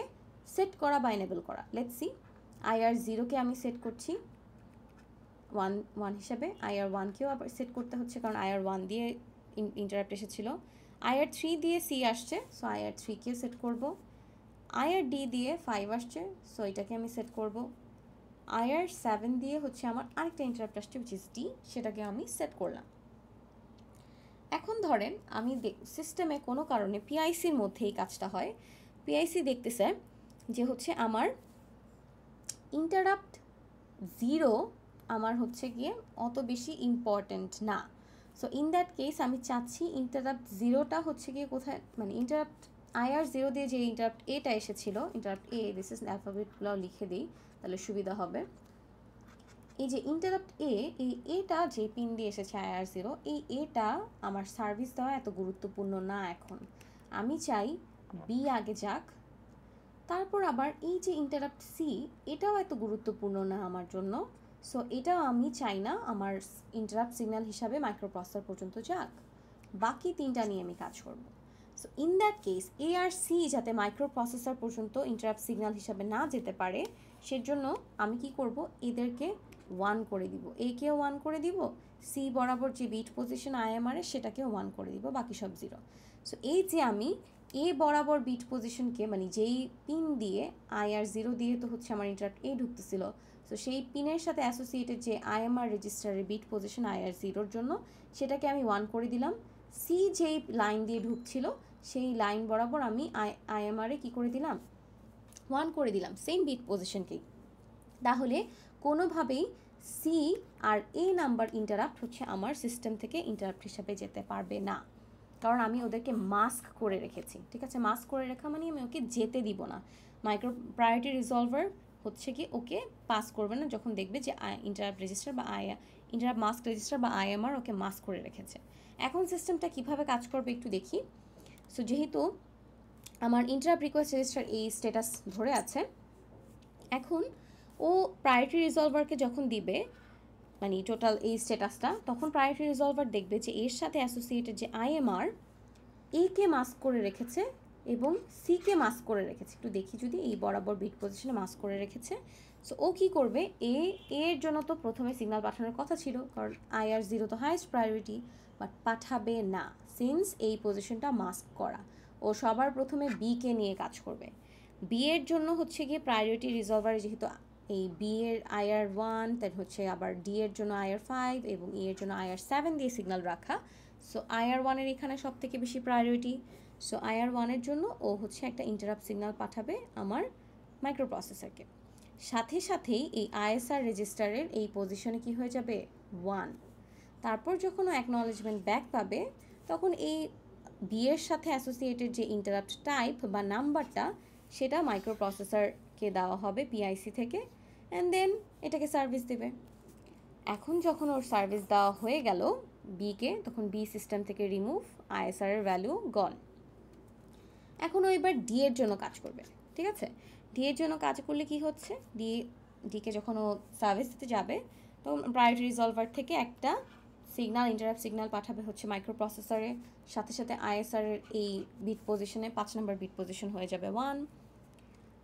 সেট করা বা এনেবল করা। লেটস সি, IR0কে আমি সেট করছি 1 হিসাবে, IR1কেও আবার সেট করতে হচ্ছে কারণ IR1 দিয়ে ইন্টারাপ্ট এসেছিল। IR3 দিয়ে C আসছে, সো IR3কেও সেট করব। IRD দিয়ে 5 আসছে, সো এটাকে আমি সেট করব। IR7 দিয়ে হচ্ছে আমার আরেকটা ইন্টারাপ্ট আসছে উইচ ইজ D, সেটাকে আমি সেট করলাম। এখন ধরেন আমি সিস্টেমে কোনো কারণে PICর মধ্যে এই কাজটা হয়, PIC দেখতেছে যে হচ্ছে আমার ইন্টারাপ্ট 0 আমার হচ্ছে গিয়ে অত বেশি ইম্পর্ট্যান্ট না। সো ইন দ্যাট কেস আমি চাচ্ছি ইন্টারাপ্ট 0টা হচ্ছে গিয়ে কোথায়, মানে ইন্টারাপ্ট IR0 দিয়ে যে ইন্টারাপ্ট এটা এসেছিল, ইন্টারাপ্ট A, দিস ইজ অ্যালফাবেটগুলো লিখে দিই তাহলে সুবিধা হবে। এই যে ইন্টারাপ্ট A, এই এটা যে পিন দিয়ে এসেছে IR0, এই এটা আমার সার্ভিস দেওয়া এত গুরুত্বপূর্ণ না। এখন আমি চাই B আগে যাক, তারপর আবার এই যে ইন্টারাপ্ট C, এটাও এত গুরুত্বপূর্ণ না আমার জন্য। সো এটাও আমি চাই না আমার ইন্টারাপ্ট সিগন্যাল হিসাবে মাইক্রোপ্রসেসর পর্যন্ত যাক, বাকি 3টা নিয়ে আমি কাজ করব। So in that case A আর C যাতে মাইক্রোপ্রসেসর পর্যন্ত ইন্টারাপ্ট সিগন্যাল হিসাবে না যেতে পারে, সেজন্য আমি কি করব, এদেরকে 1 করে দিব, A-কেও 1 করে দিব, C বরাবর যে বিট পজিশন IMR সেটাকেও 1 করে দিব, বাকি সব 0। সো এই যে আমি A বরাবর বিট পজিশনকে, মানে যেই পিন দিয়ে IR0 দিয়ে তো হচ্ছে আমার ইন্টারাপ্ট A ঢুকতেছিল, সো সেই পিনের সাথে অ্যাসোসিয়েটেড যে IMR রেজিস্টারের বিট পজিশন IR0-র জন্য সেটাকে আমি 1 করে দিলাম। C যেই লাইন দিয়ে ঢুকছিল সেই লাইন বরাবর আমি IMR-এ কী করে দিলাম, 1 করে দিলাম, সেম বিট পজিশনকেই। তাহলে কোনোভাবেই C আর A নাম্বার ইন্টারাপ্ট হচ্ছে আমার সিস্টেম থেকে ইন্টারাপ্ট হিসাবে যেতে পারবে না। কারণ আমি ওদেরকে মাস্ক করে রেখেছি, ঠিক আছে? মাস্ক করে রাখা মানে আমি ওকে যেতে দিব না। মাইক্রো প্রায়োরিটি রিজলভার হচ্ছে কি ওকে পাস করবে না যখন দেখবে যে ইন্টারাপ্ট রেজিস্টার বা ইন্টারাপ্ট মাস্ক রেজিস্টার বা আইএমআর ওকে মাস্ক করে রেখেছে। এখন সিস্টেমটা কিভাবে কাজ করবে একটু দেখি। সো যেহেতু আমার ইন্টারাপ্ট রিকোয়েস্ট রেজিস্টার এই স্ট্যাটাস ধরে আছে, এখন ও প্রায়োরিটি রিজলভারকে যখন দিবে মানে টোটাল এই স্ট্যাটাসটা, তখন প্রায়োরিটি রিজলভার দেখবে যে এর সাথে অ্যাসোসিয়েটেড যে আইএমআর একে মাস্ক করে রেখেছে এবং সিকে মাস্ক করে রেখেছে। একটু দেখি যদি এই বরাবর বিট পজিশনে মাস্ক করে রেখেছে। সো ও কী করবে, এর জন্য তো প্রথমে সিগন্যাল পাঠানোর কথা ছিল, কারণ আইআর 0 তো হাইয়েস্ট প্রায়োরিটি, বাট পাঠাবে না সিন্স এই পজিশনটা মাস্ক করা। ও সবার প্রথমে বিকে নিয়ে কাজ করবে। বি এর জন্য হচ্ছে গিয়ে প্রায়োরিটি রিজলভারে যেহেতু এই বি এর আইআর 1, তার হচ্ছে আবার ডি এর জন্য আইআর 5 এবং ই এর জন্য আইআর 7 দিয়ে সিগন্যাল রাখা। সো আইআর 1-এর এখানে সব থেকে বেশি প্রায়োরিটি। সো আইআর 1-এর জন্য ও হচ্ছে একটা ইন্টারাপ্ট সিগন্যাল পাঠাবে আমার মাইক্রো প্রসেসরকে। সাথে সাথেই এই আইএসআর রেজিস্টারের এই পজিশনে কি হয়ে যাবে 1। তারপর যখন ও অ্যাকনলেজমেন্ট ব্যাক পাবে তখন এই বি এর সাথে অ্যাসোসিয়েটেড যে ইন্টারাপ্ট টাইপ বা নাম্বারটা সেটা মাইক্রো প্রসেসরকে দেওয়া হবে পিআইসি থেকে, অ্যান্ড দেন এটাকে সার্ভিস দেবে। এখন যখন ওর সার্ভিস দেওয়া হয়ে গেল বিকে, তখন বি সিস্টেম থেকে রিমুভ, আইএসআর এর ভ্যালু গন। এখন ও এবার ডি এর জন্য কাজ করবে, ঠিক আছে? ডি এর জন্য কাজ করলে কি হচ্ছে, ডিকে যখন ও সার্ভিস দিতে যাবে তখন প্রায়োরিটি রিজলভার থেকে একটা সিগন্যাল ইন্টারাপ্ট সিগন্যাল পাঠাবে হচ্ছে মাইক্রো প্রসেসরে, সাথে সাথে আইএসআর এর এই বিট পজিশনে 5 নম্বর বিট পজিশন হয়ে যাবে 1।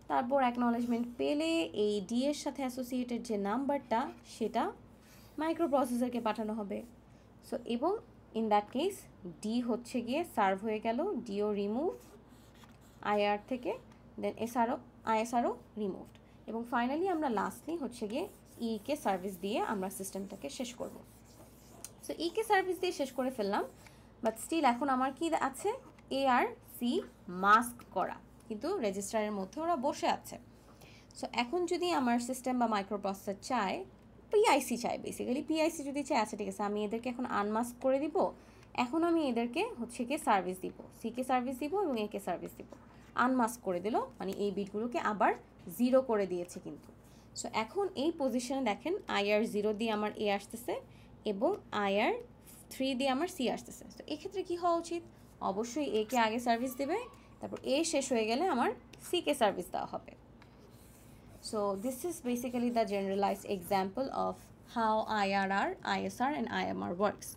তারপর অ্যাকনলেজমেন্ট পেলে এই ডি এর সাথে অ্যাসোসিয়েটেড যে নাম্বারটা সেটা মাইক্রো প্রসেসরকে পাঠানো হবে। সো এবং ইন দ্যাট কেস ডি হচ্ছে গিয়ে সার্ভ হয়ে গেল, ডিও রিমুভ আইআর থেকে, দেন আইএসআরও রিমুভড, এবং ফাইনালি আমরা লাস্টলি হচ্ছে গিয়ে ইকে সার্ভিস দিয়ে আমরা সিস্টেমটাকে শেষ করব। সো ইকে সার্ভিস দিয়ে শেষ করে ফেললাম, বাট স্টিল এখন আমার কি আছে, এ আর সি মাস্ক করা, কিন্তু রেজিস্টারের মধ্যে ওরা বসে আছে। সো এখন যদি আমার সিস্টেম বা মাইক্রো প্রসেসর চায়, পিআইসি চায় বেসিক্যালি, পিআইসি যদি চায় আচ্ছা ঠিক আছে আমি এদেরকে এখন আনমাস্ক করে দিব, এখন আমি এদেরকে হচ্ছে গিয়ে সার্ভিস দিব, সিকে সার্ভিস দিব এবং একে সার্ভিস দিব। আনমাস্ক করে দিল মানে এই বিটগুলোকে আবার 0 করে দিয়েছে কিন্তু। সো এখন এই পজিশনে দেখেন আইআর 0 দিয়ে আমার এ আসতেছে এবং আইআর 3 দিয়ে আমার সি আসতেছে। তো এক্ষেত্রে কী হওয়া উচিত, অবশ্যই একে আগে সার্ভিস দেবে, তারপর এ শেষ হয়ে গেলে আমার সিকে সার্ভিস দেওয়া হবে। So this is basically the generalized example of how IRR, ISR and IMR works.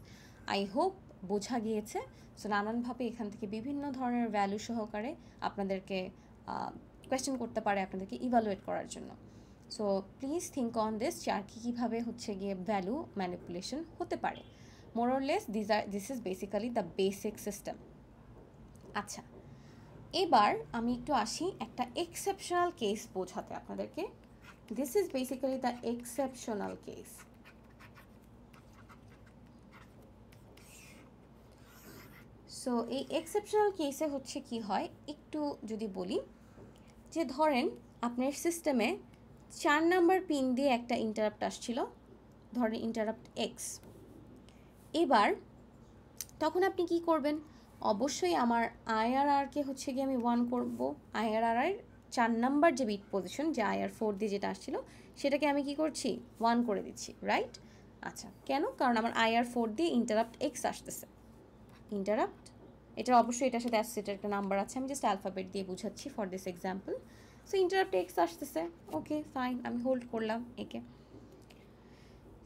I hope বোঝা গিয়েছে। সো নানানভাবে এখান থেকে বিভিন্ন ধরনের ভ্যালু সহকারে আপনাদেরকে কোয়েশ্চেন করতে পারে আপনাদেরকে ইভালুয়েট করার জন্য। So please think on this যে আর কীভাবে হচ্ছে গিয়ে ভ্যালু ম্যানিপুলেশন হতে পারে। More or less this is basically the basic system. আচ্ছা, এবার আমি একটু আসি একটা এক্সেপশনাল কেস বোঝাতে আপনাদেরকে। This is basically the exceptional case. So এই এক্সেপশনাল কেসে হচ্ছে কি হয় একটু যদি বলি, যে ধরেন আপনার সিস্টেমে 4 নাম্বার পিন দিয়ে একটা ইন্টারাপ্ট আসছিল, ধরেন ইন্টারাপ্ট এক্স। এবার তখন আপনি কি করবেন, অবশ্যই আমার আইআরআরকে হচ্ছে গিয়ে আমি 1 করব, আইআরআর 4 নাম্বার যে বিট পজিশন যে আইআর 4 দিয়ে যেটা আসছিল সেটাকে আমি কি করছি 1 করে দিচ্ছি, রাইট? আচ্ছা, কেন? কারণ আমার আইআর 4 দিয়ে ইন্টারাপ্ট এক্স আসতেছে। ইন্টারাপ্ট এটা অবশ্যই এটার সাথে অ্যাসোসিয়েটেড একটা নাম্বার আছে, আমি জাস্ট অ্যালফাবেট দিয়ে বুঝাচ্ছি for this example. So interrupt X আসতেছে, ওকে ফাইন, আমি হোল্ড করলাম একে।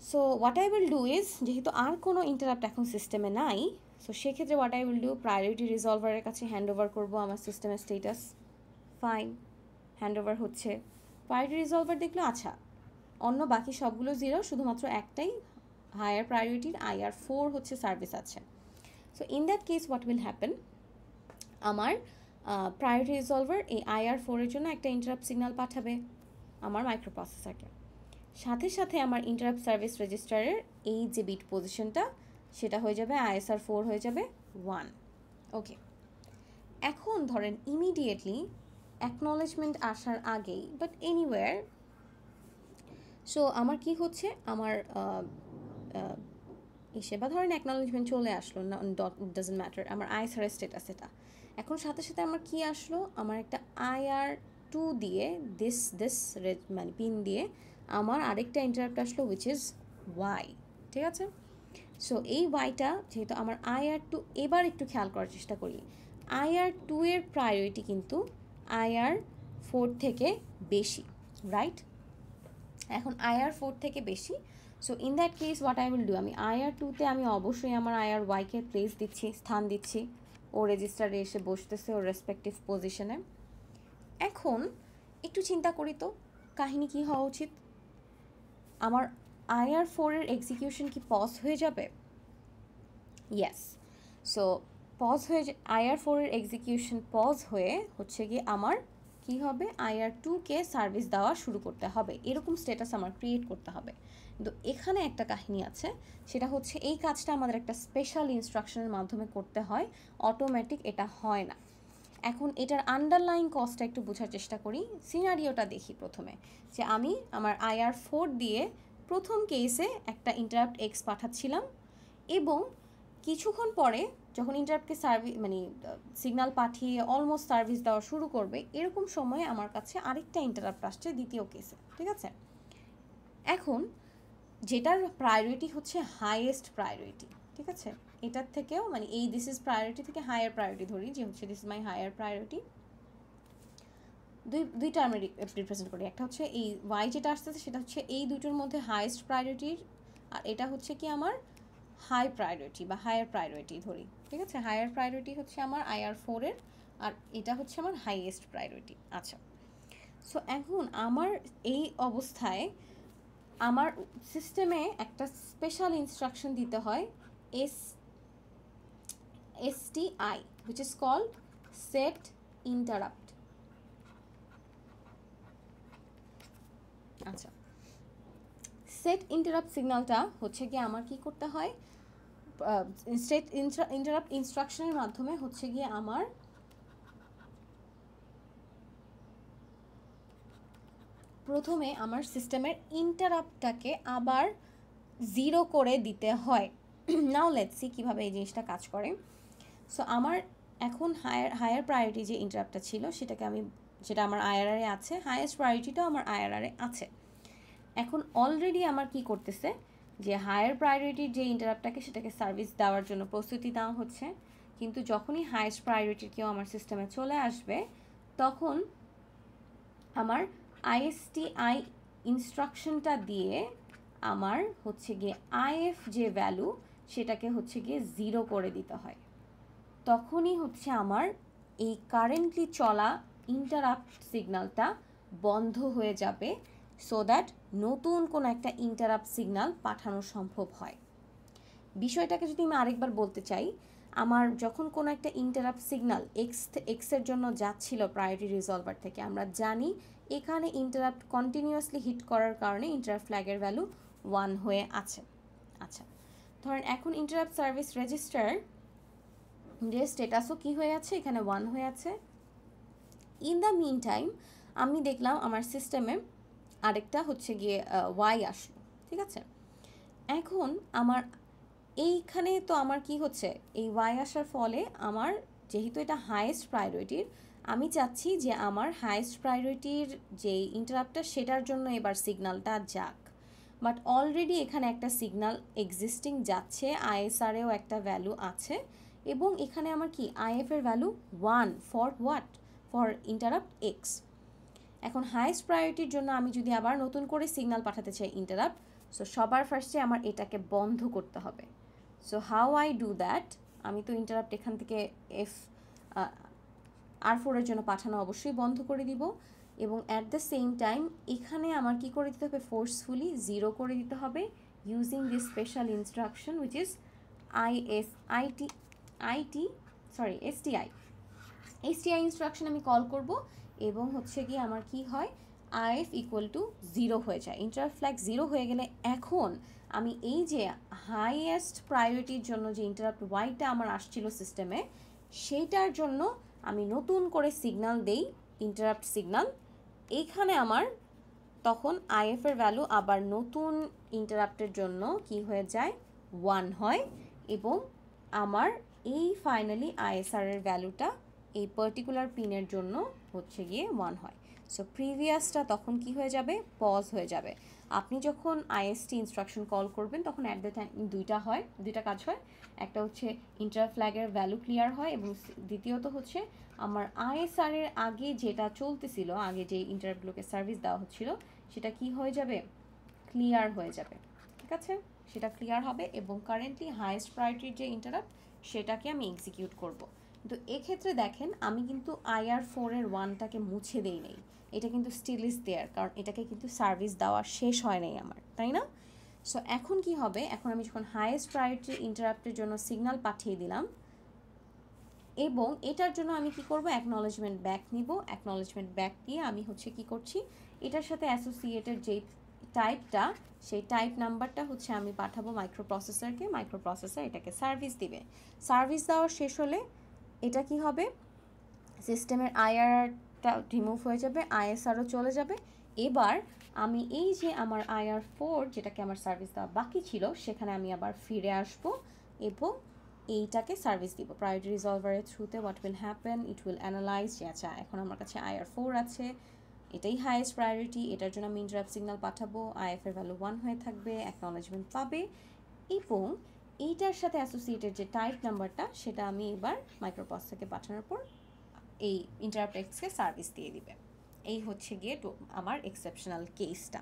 So what I will do is, যেহেতু আর কোনো ইন্টারাপ্ট এখন সিস্টেমে নাই, সো সেক্ষেত্রে what I will do, priority রিজলভারের কাছে হ্যান্ড ওভার করবো আমার সিস্টেমের স্টেটাস। ফাইন, হ্যান্ড ওভার হচ্ছে। প্রায়োরিটি রিজলভার দেখলো আচ্ছা অন্য বাকি সবগুলো 0, শুধুমাত্র একটাই হায়ার প্রায়োরিটির আইআর 4 হচ্ছে সার্ভিস আছে। So in that case what will happen, আমার প্রায়োরিটি রিজলভার এই আইআর 4-এর জন্য একটা ইন্টারাপ্ট সিগন্যাল পাঠাবে আমার মাইক্রো প্রসেসরকে, সাথে সাথে আমার ইন্টারাপ্ট সার্ভিস রেজিস্টারের এই যে বিট পজিশনটা সেটা হয়ে যাবে আইএসআর 4 হয়ে যাবে 1। ওকে, এখন ধরেন ইমিডিয়েটলি অ্যাকনলেজমেন্ট আসার আগেই বাট এনিওয়্যার, সো আমার কি হচ্ছে, আমার এসে বা ধরেন অ্যাকনোলেজমেন্ট চলে আসলো, না ডাজন্ট ম্যাটার, আমার আইএসআর স্ট্যাটাস এটা। এখন সাথে সাথে আমার কি আসলো, আমার একটা IR2 দিয়ে দিস মানে পিন দিয়ে আমার আরেকটা ইন্টারাপ্ট আসলো উইচ ইজ ওয়াই। ঠিক আছে, সো এই ওয়াইটা যেহেতু আমার IR2, এবার একটু খেয়াল করার চেষ্টা করি, IR2 এর প্রায়োরিটি কিন্তু IR4 থেকে বেশি, রাইট? এখন IR4 থেকে বেশি, so in that case what I will do, আমি IR2-তে আমি অবশ্যই আমার IR1-কে প্লেস দিচ্ছি, স্থান দিচ্ছি, ও রেজিস্টারে এসে বসতেছে ওর রেসপেক্টিভ পজিশনে। এখন একটু চিন্তা করি তো কাহিনী কি হওয়া উচিত, আমার IR4 এর এক্সিকিউশন কি পজ হয়ে যাবে? ইয়েস, সো পজ হয়ে IR4 এর এক্সিকিউশন পজ হয়ে হচ্ছে গিয়ে আমার কি হবে, IR2-কে সার্ভিস দেওয়া শুরু করতে হবে, এরকম স্ট্যাটাস আমার ক্রিয়েট করতে হবে। কিন্তু এখানে একটা কাহিনী আছে, সেটা হচ্ছে এই কাজটা আমাদের একটা স্পেশাল ইনস্ট্রাকশনের মাধ্যমে করতে হয়, অটোমেটিক এটা হয় না। এখন এটার আন্ডারলাইং কজটা একটু বোঝার চেষ্টা করি, সিনারিওটা দেখি প্রথমে, যে আমি আমার IR4 দিয়ে প্রথম কেসে একটা ইন্টারাপ্ট এক্স পাঠাচ্ছিলাম, এবং কিছুক্ষণ পরে যখন ইন্টারাপ্টকে মানে সিগন্যাল পাঠিয়ে অলমোস্ট সার্ভিস দেওয়া শুরু করবে, এরকম সময়ে আমার কাছে আরেকটা ইন্টারাপ্ট আসছে দ্বিতীয় কেসে। ঠিক আছে, এখন যেটার প্রায়োরিটি হচ্ছে হাইয়েস্ট প্রায়োরিটি, ঠিক আছে, এটার থেকেও মানে এই দিস ইজ প্রায়োরিটি থেকে হায়ার প্রায়োরিটি ধরি, যে হচ্ছে this is my higher priority, দুই টার্মে রিপ্রেজেন্ট করি, একটা হচ্ছে এই ওয়াই যেটা আসতেছে সেটা হচ্ছে এই দুটোর মধ্যে হাইয়েস্ট প্রায়োরিটির, আর এটা হচ্ছে কি আমার হাই প্রায়োরিটি বা হায়ার প্রায়োরিটি ধরি। ঠিক আছে, হায়ার প্রায়োরিটি হচ্ছে আমার IR4 এর, আর এটা হচ্ছে আমার হাইয়েস্ট প্রায়োরিটি। আচ্ছা, সো এখন আমার এই অবস্থায় আমার সিস্টেমে একটা স্পেশাল ইনস্ট্রাকশন দিতে হয়, STI, which is called set interrupt। আচ্ছা, সেট ইন্টারাপ্ট সিগন্যালটা হচ্ছে গিয়ে আমার কি করতে হয়, সেট ইন্টারাপ্ট ইনস্ট্রাকশনের মাধ্যমে হচ্ছে গিয়ে আমার প্রথমে আমার সিস্টেমের ইন্টারাপ্টটাকে আবার জিরো করে দিতে হয়। নাও লেটস সি কীভাবে এই জিনিসটা কাজ করে। সো আমার এখন হায়ার প্রায়োরিটি যে ইন্টারাপ্টটা ছিল সেটাকে আমি, যেটা আমার IRR-এ আছে, হাইয়েস্ট প্রায়োরিটিটাও আমার IRR-এ আছে। এখন অলরেডি আমার কি করতেছে, যে হায়ার প্রায়োরিটির যে ইন্টারাপ্টটাকে সেটাকে সার্ভিস দেওয়ার জন্য প্রস্তুতি নেওয়া হচ্ছে, কিন্তু যখনই হাইয়েস্ট প্রায়োরিটির কেউ আমার সিস্টেমে চলে আসবে, তখন আমার ISTI ইনস্ট্রাকশনটা দিয়ে আমার হচ্ছে গিয়ে IF যে ভ্যালু সেটাকে হচ্ছে গিয়ে জিরো করে দিতে হয়। তখনই হচ্ছে আমার এই কারেন্টলি চলা ইন্টারাপ্ট সিগন্যালটা বন্ধ হয়ে যাবে, সো দ্যাট নতুন কোনো একটা ইন্টারাপ্ট সিগন্যাল পাঠানো সম্ভব হয়। বিষয়টাকে যদি আমি আরেকবার বলতে চাই, আমার যখন কোনো একটা ইন্টারাপ্ট সিগন্যাল এক্সের জন্য যাচ্ছিল প্রায়োরিটি রিজলভার থেকে, আমরা জানি এখানে ইন্টারাপ্ট কন্টিনিউয়াসলি হিট করার কারণে ইন্টারাপ্ট ফ্ল্যাগের ভ্যালু 1 হয়ে আছে। আচ্ছা, ধরেন এখন ইন্টারাপ্ট সার্ভিস রেজিস্টার যে স্ট্যাটাসও কী হয়ে আছে, এখানে 1 হয়ে আছে। ইন দ্য মিন টাইম আমি দেখলাম আমার সিস্টেমে আরেকটা হচ্ছে গিয়ে ওয়াই আসলো। ঠিক আছে, এখন আমার এইখানে তো আমার কি হচ্ছে, এই ওয়াই আসার ফলে আমার যেহেতু এটা হাইয়েস্ট প্রায়োরিটির, আমি চাচ্ছি যে আমার হাইয়েস্ট প্রায়োরিটির যে ইন্টারাপ্টটা সেটার জন্য এবার সিগন্যালটা যাক, বাট অলরেডি এখানে একটা সিগন্যাল এক্সিস্টিং যাচ্ছে, ISR-এও একটা ভ্যালু আছে, এবং এখানে আমার কি IF এর value 1 for what, for interrupt x. এখন হাইয়েস্ট প্রায়োরিটির জন্য আমি যদি আবার নতুন করে সিগন্যাল পাঠাতে চাই ইন্টারাপ্ট, সো সবার ফার্স্টে আমার এটাকে বন্ধ করতে হবে। So how I do that, আমি তো ইন্টারাপ্ট এখান থেকে R4 এর জন্য পাঠানো অবশ্যই বন্ধ করে দিব, এবং অ্যাট দ্য সেম টাইম এখানে আমার কি করে দিতে হবে, ফোর্সফুলি জিরো করে দিতে হবে using this special instruction which is STI instruction আমি কল করব, এবং হচ্ছে গিয়ে আমার কি হয়, IF ইকুয়াল টু 0 হয়ে যায়, ইন্টারাপ্ট ফ্ল্যাগ 0 হয়ে গেলে এখন আমি এই যে হাইয়েস্ট প্রায়োরিটির জন্য যে ইন্টারাপ্ট ওয়াইটা আমার আসছিল সিস্টেমে, সেইটার জন্য আমি নতুন করে সিগন্যাল দেই, ইন্টারাপ্ট সিগন্যাল। এইখানে আমার তখন IF এর ভ্যালু আবার নতুন ইন্টারাপ্টের জন্য কি হয়ে যায়, 1 হয় এবং আমার এই ফাইনালি আইএসআর এর ভ্যালুটা এই পার্টিকুলার পিনের জন্য হচ্ছে গিয়ে 1 হয়। সো প্রিভিয়াসটা তখন কি হয়ে যাবে, পজ হয়ে যাবে। আপনি যখন আইএসটি ইনস্ট্রাকশন কল করবেন তখন অ্যাট দ্য টাইম দুইটা কাজ হয়। একটা হচ্ছে ইন্টারাপ্ট ফ্ল্যাগের ভ্যালু ক্লিয়ার হয় এবং দ্বিতীয়ত হচ্ছে আমার আইএসআর এর আগে যেটা চলতেছিল, আগে যে ইন্টারাপ্টগুলোকে সার্ভিস দেওয়া হচ্ছিল সেটা কি হয়ে যাবে, ক্লিয়ার হয়ে যাবে। ঠিক আছে, সেটা ক্লিয়ার হবে এবং কারেন্টলি হাইয়েস্ট প্রায়োরিটির যে ইন্টারাপ্ট সেটাকে আমি এক্সিকিউট করব। কিন্তু এক্ষেত্রে দেখেন আমি কিন্তু IR4 এর 1টাকে মুছে দেই নেই, এটা কিন্তু স্টিল ইজ দেয়ার, কারণ এটাকে কিন্তু সার্ভিস দেওয়া শেষ হয় নাই আমার, তাই না? সো এখন কি হবে, এখন আমি যখন হাইয়েস্ট প্রায়োরিটি ইন্টারাপ্টের জন্য সিগন্যাল পাঠিয়ে দিলাম এবং এটার জন্য আমি কি করব, অ্যাকনলেজমেন্ট ব্যাক নিব। অ্যাকনলেজমেন্ট ব্যাক নিয়ে আমি হচ্ছে কি করছি, এটার সাথে অ্যাসোসিয়েটেড যেই টাইপটা, সেই টাইপ নাম্বারটা হচ্ছে আমি পাঠাবো মাইক্রোপ্রসেসরকে, মাইক্রোপ্রসেসর এটাকে সার্ভিস দিবে। সার্ভিস দেওয়া শেষ হলে এটা কি হবে, সিস্টেমের IR-টা রিমুভ হয়ে যাবে, ISR-ও চলে যাবে। এবার আমি এই যে আমার IR4 যেটাকে আমার সার্ভিস দেওয়া বাকি ছিল সেখানে আমি আবার ফিরে আসব এবং এইটাকে সার্ভিস দিব। প্রায়োরিটি রিজলভারের থ্রুতে what will happen, it will analyse যে আচ্ছা এখন আমার কাছে IR4 আছে, এটাই হাইয়েস্ট প্রায়োরিটি, এটার জন্য আমি ইন্টারাপ্ট সিগন্যাল পাঠাবো, IF এর ভ্যালু 1 হয়ে থাকবে, অ্যাকনলেজমেন্ট পাবে এবং এইটার সাথে অ্যাসোসিয়েটেড যে টাইপ নাম্বারটা সেটা আমি এবার মাইক্রোপ্রসেসরকে পাঠানোর পর এই ইন্টারাপ্ট এক্সকে সার্ভিস দিয়ে দিবে। এই হচ্ছে গিয়ে আমার এক্সেপশনাল কেসটা।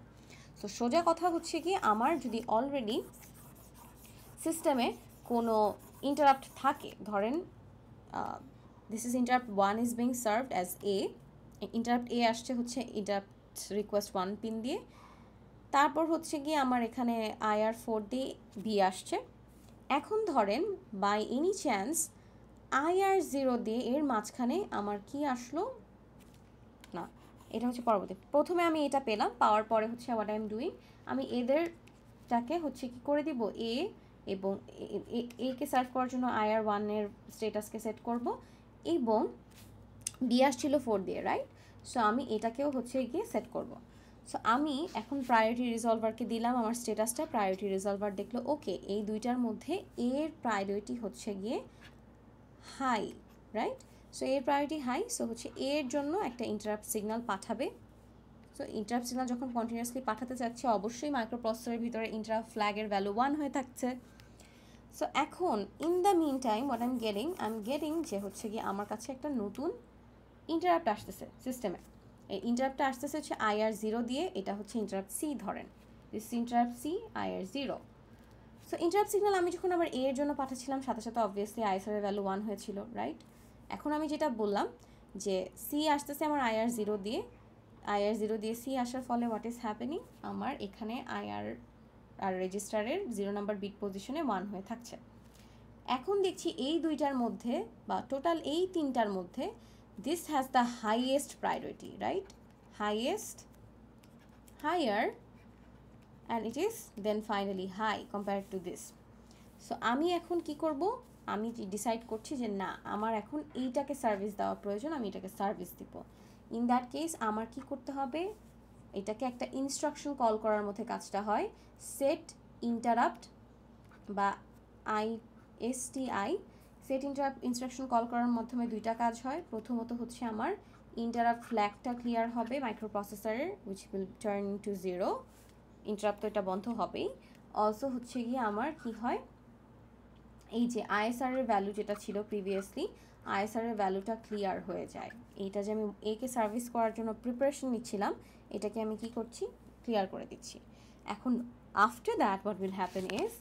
সো সোজা কথা হচ্ছে কি, আমার যদি অলরেডি সিস্টেমে কোনো ইন্টারাপ্ট থাকে, ধরেন this is interrupt 1 is being served as A, interrupt A আসছে হচ্ছে ইন্টারাপ্ট রিকোয়েস্ট 1 পিন দিয়ে, তারপর হচ্ছে গিয়ে আমার এখানে IR4 দিয়ে বি আসছে। এখন ধরেন বাই এনি চান্স IR0 দিয়ে এর মাঝখানে আমার কি আসলো না, এটা হচ্ছে পরবর্তী, প্রথমে আমি এটা পেলাম, পাওয়ার পরে হচ্ছে হোয়াট আই এম ডুইং, আমি এদেরটাকে হচ্ছে কি করে দিব, এ এবং একে সার্ভ করার জন্য IR1 এর স্ট্যাটাসকে সেট করব এবং বি আসছিল 4 দিয়ে, রাইট? সো আমি এটাকেও হচ্ছে গিয়ে সেট করব। সো আমি এখন প্রায়োরিটি রিজলভারকে দিলাম আমার স্ট্যাটাসটা, প্রায়োরিটি রিজলভার দেখলো ওকে এই দুইটার মধ্যে এর প্রায়োরিটি হচ্ছে গিয়ে হাই, রাইট? সো এর প্রায়োরিটি হাই, সো হচ্ছে এর জন্য একটা ইন্টারাপ্ট সিগন্যাল পাঠাবে। সো ইন্টারাপ্ট সিগন্যাল যখন কন্টিনিউয়াসলি পাঠাতে চাচ্ছে অবশ্যই মাইক্রোপ্রসেসরের ভিতরে ইন্টারাপ্ট ফ্ল্যাগের ভ্যালু 1 হয়ে থাকছে। সো এখন in the mean time what I am getting যে হচ্ছে গিয়ে আমার কাছে একটা নতুন ইন্টারাপ্ট আসতেছে সিস্টেমে। এই ইন্টারাপ্টটা আসতেছে হচ্ছে IR0 দিয়ে, এটা হচ্ছে ইন্টারাপ্ট সি, ধরেন this interrupt C IR0। So interrupt signal আমি যখন আবার এর জন্য পাঠাচ্ছিলাম সাথে সাথে অবভিয়াসলি ISR এর ভ্যালু 1 হয়েছিল, রাইট? এখন আমি যেটা বললাম যে সি আসতেছে আমার IR0 দিয়ে সি আসার ফলে হোয়াট ইজ হ্যাপেনিং, আমার এখানে আর রেজিস্টারের 0 নাম্বার বিট পজিশনে 1 হয়ে থাকছে। এখন দেখছি এই দুইটার মধ্যে বা টোটাল এই তিনটার মধ্যে this has the highest priority, right? Higher and it is then finally high compared to this. So আমি এখন কি করব, আমি ডিসাইড করছি যে না আমার এখন এইটাকে সার্ভিস দেওয়া প্রয়োজন, আমি এটাকে সার্ভিস দিব। ইন দ্যাট কেস আমার কি করতে হবে, এটাকে একটা ইনস্ট্রাকশন কল করার মধ্যে কাজটা হয়, সেট ইন্টারাপ্ট বা ISTI, set interrupt instruction call করার মাধ্যমে দুইটা কাজ হয়। প্রথমত হচ্ছে আমার ইন্টারাপ্ট ফ্ল্যাগটা ক্লিয়ার হবে মাইক্রোপ্রসেসরের, which will turn to 0, interrupt তো এটা বন্ধ হবেই। অলসো হচ্ছে গিয়ে আমার কি হয়, এই যে ISR এর ভ্যালু যেটা ছিল প্রিভিয়াসলি, ISR এর ভ্যালুটা ক্লিয়ার হয়ে যায়। এইটা যে আমি একে সার্ভিস করার জন্য প্রিপারেশন নিচ্ছিলাম এটাকে আমি কি করছি, ক্লিয়ার করে দিচ্ছি। এখন after that what will happen is,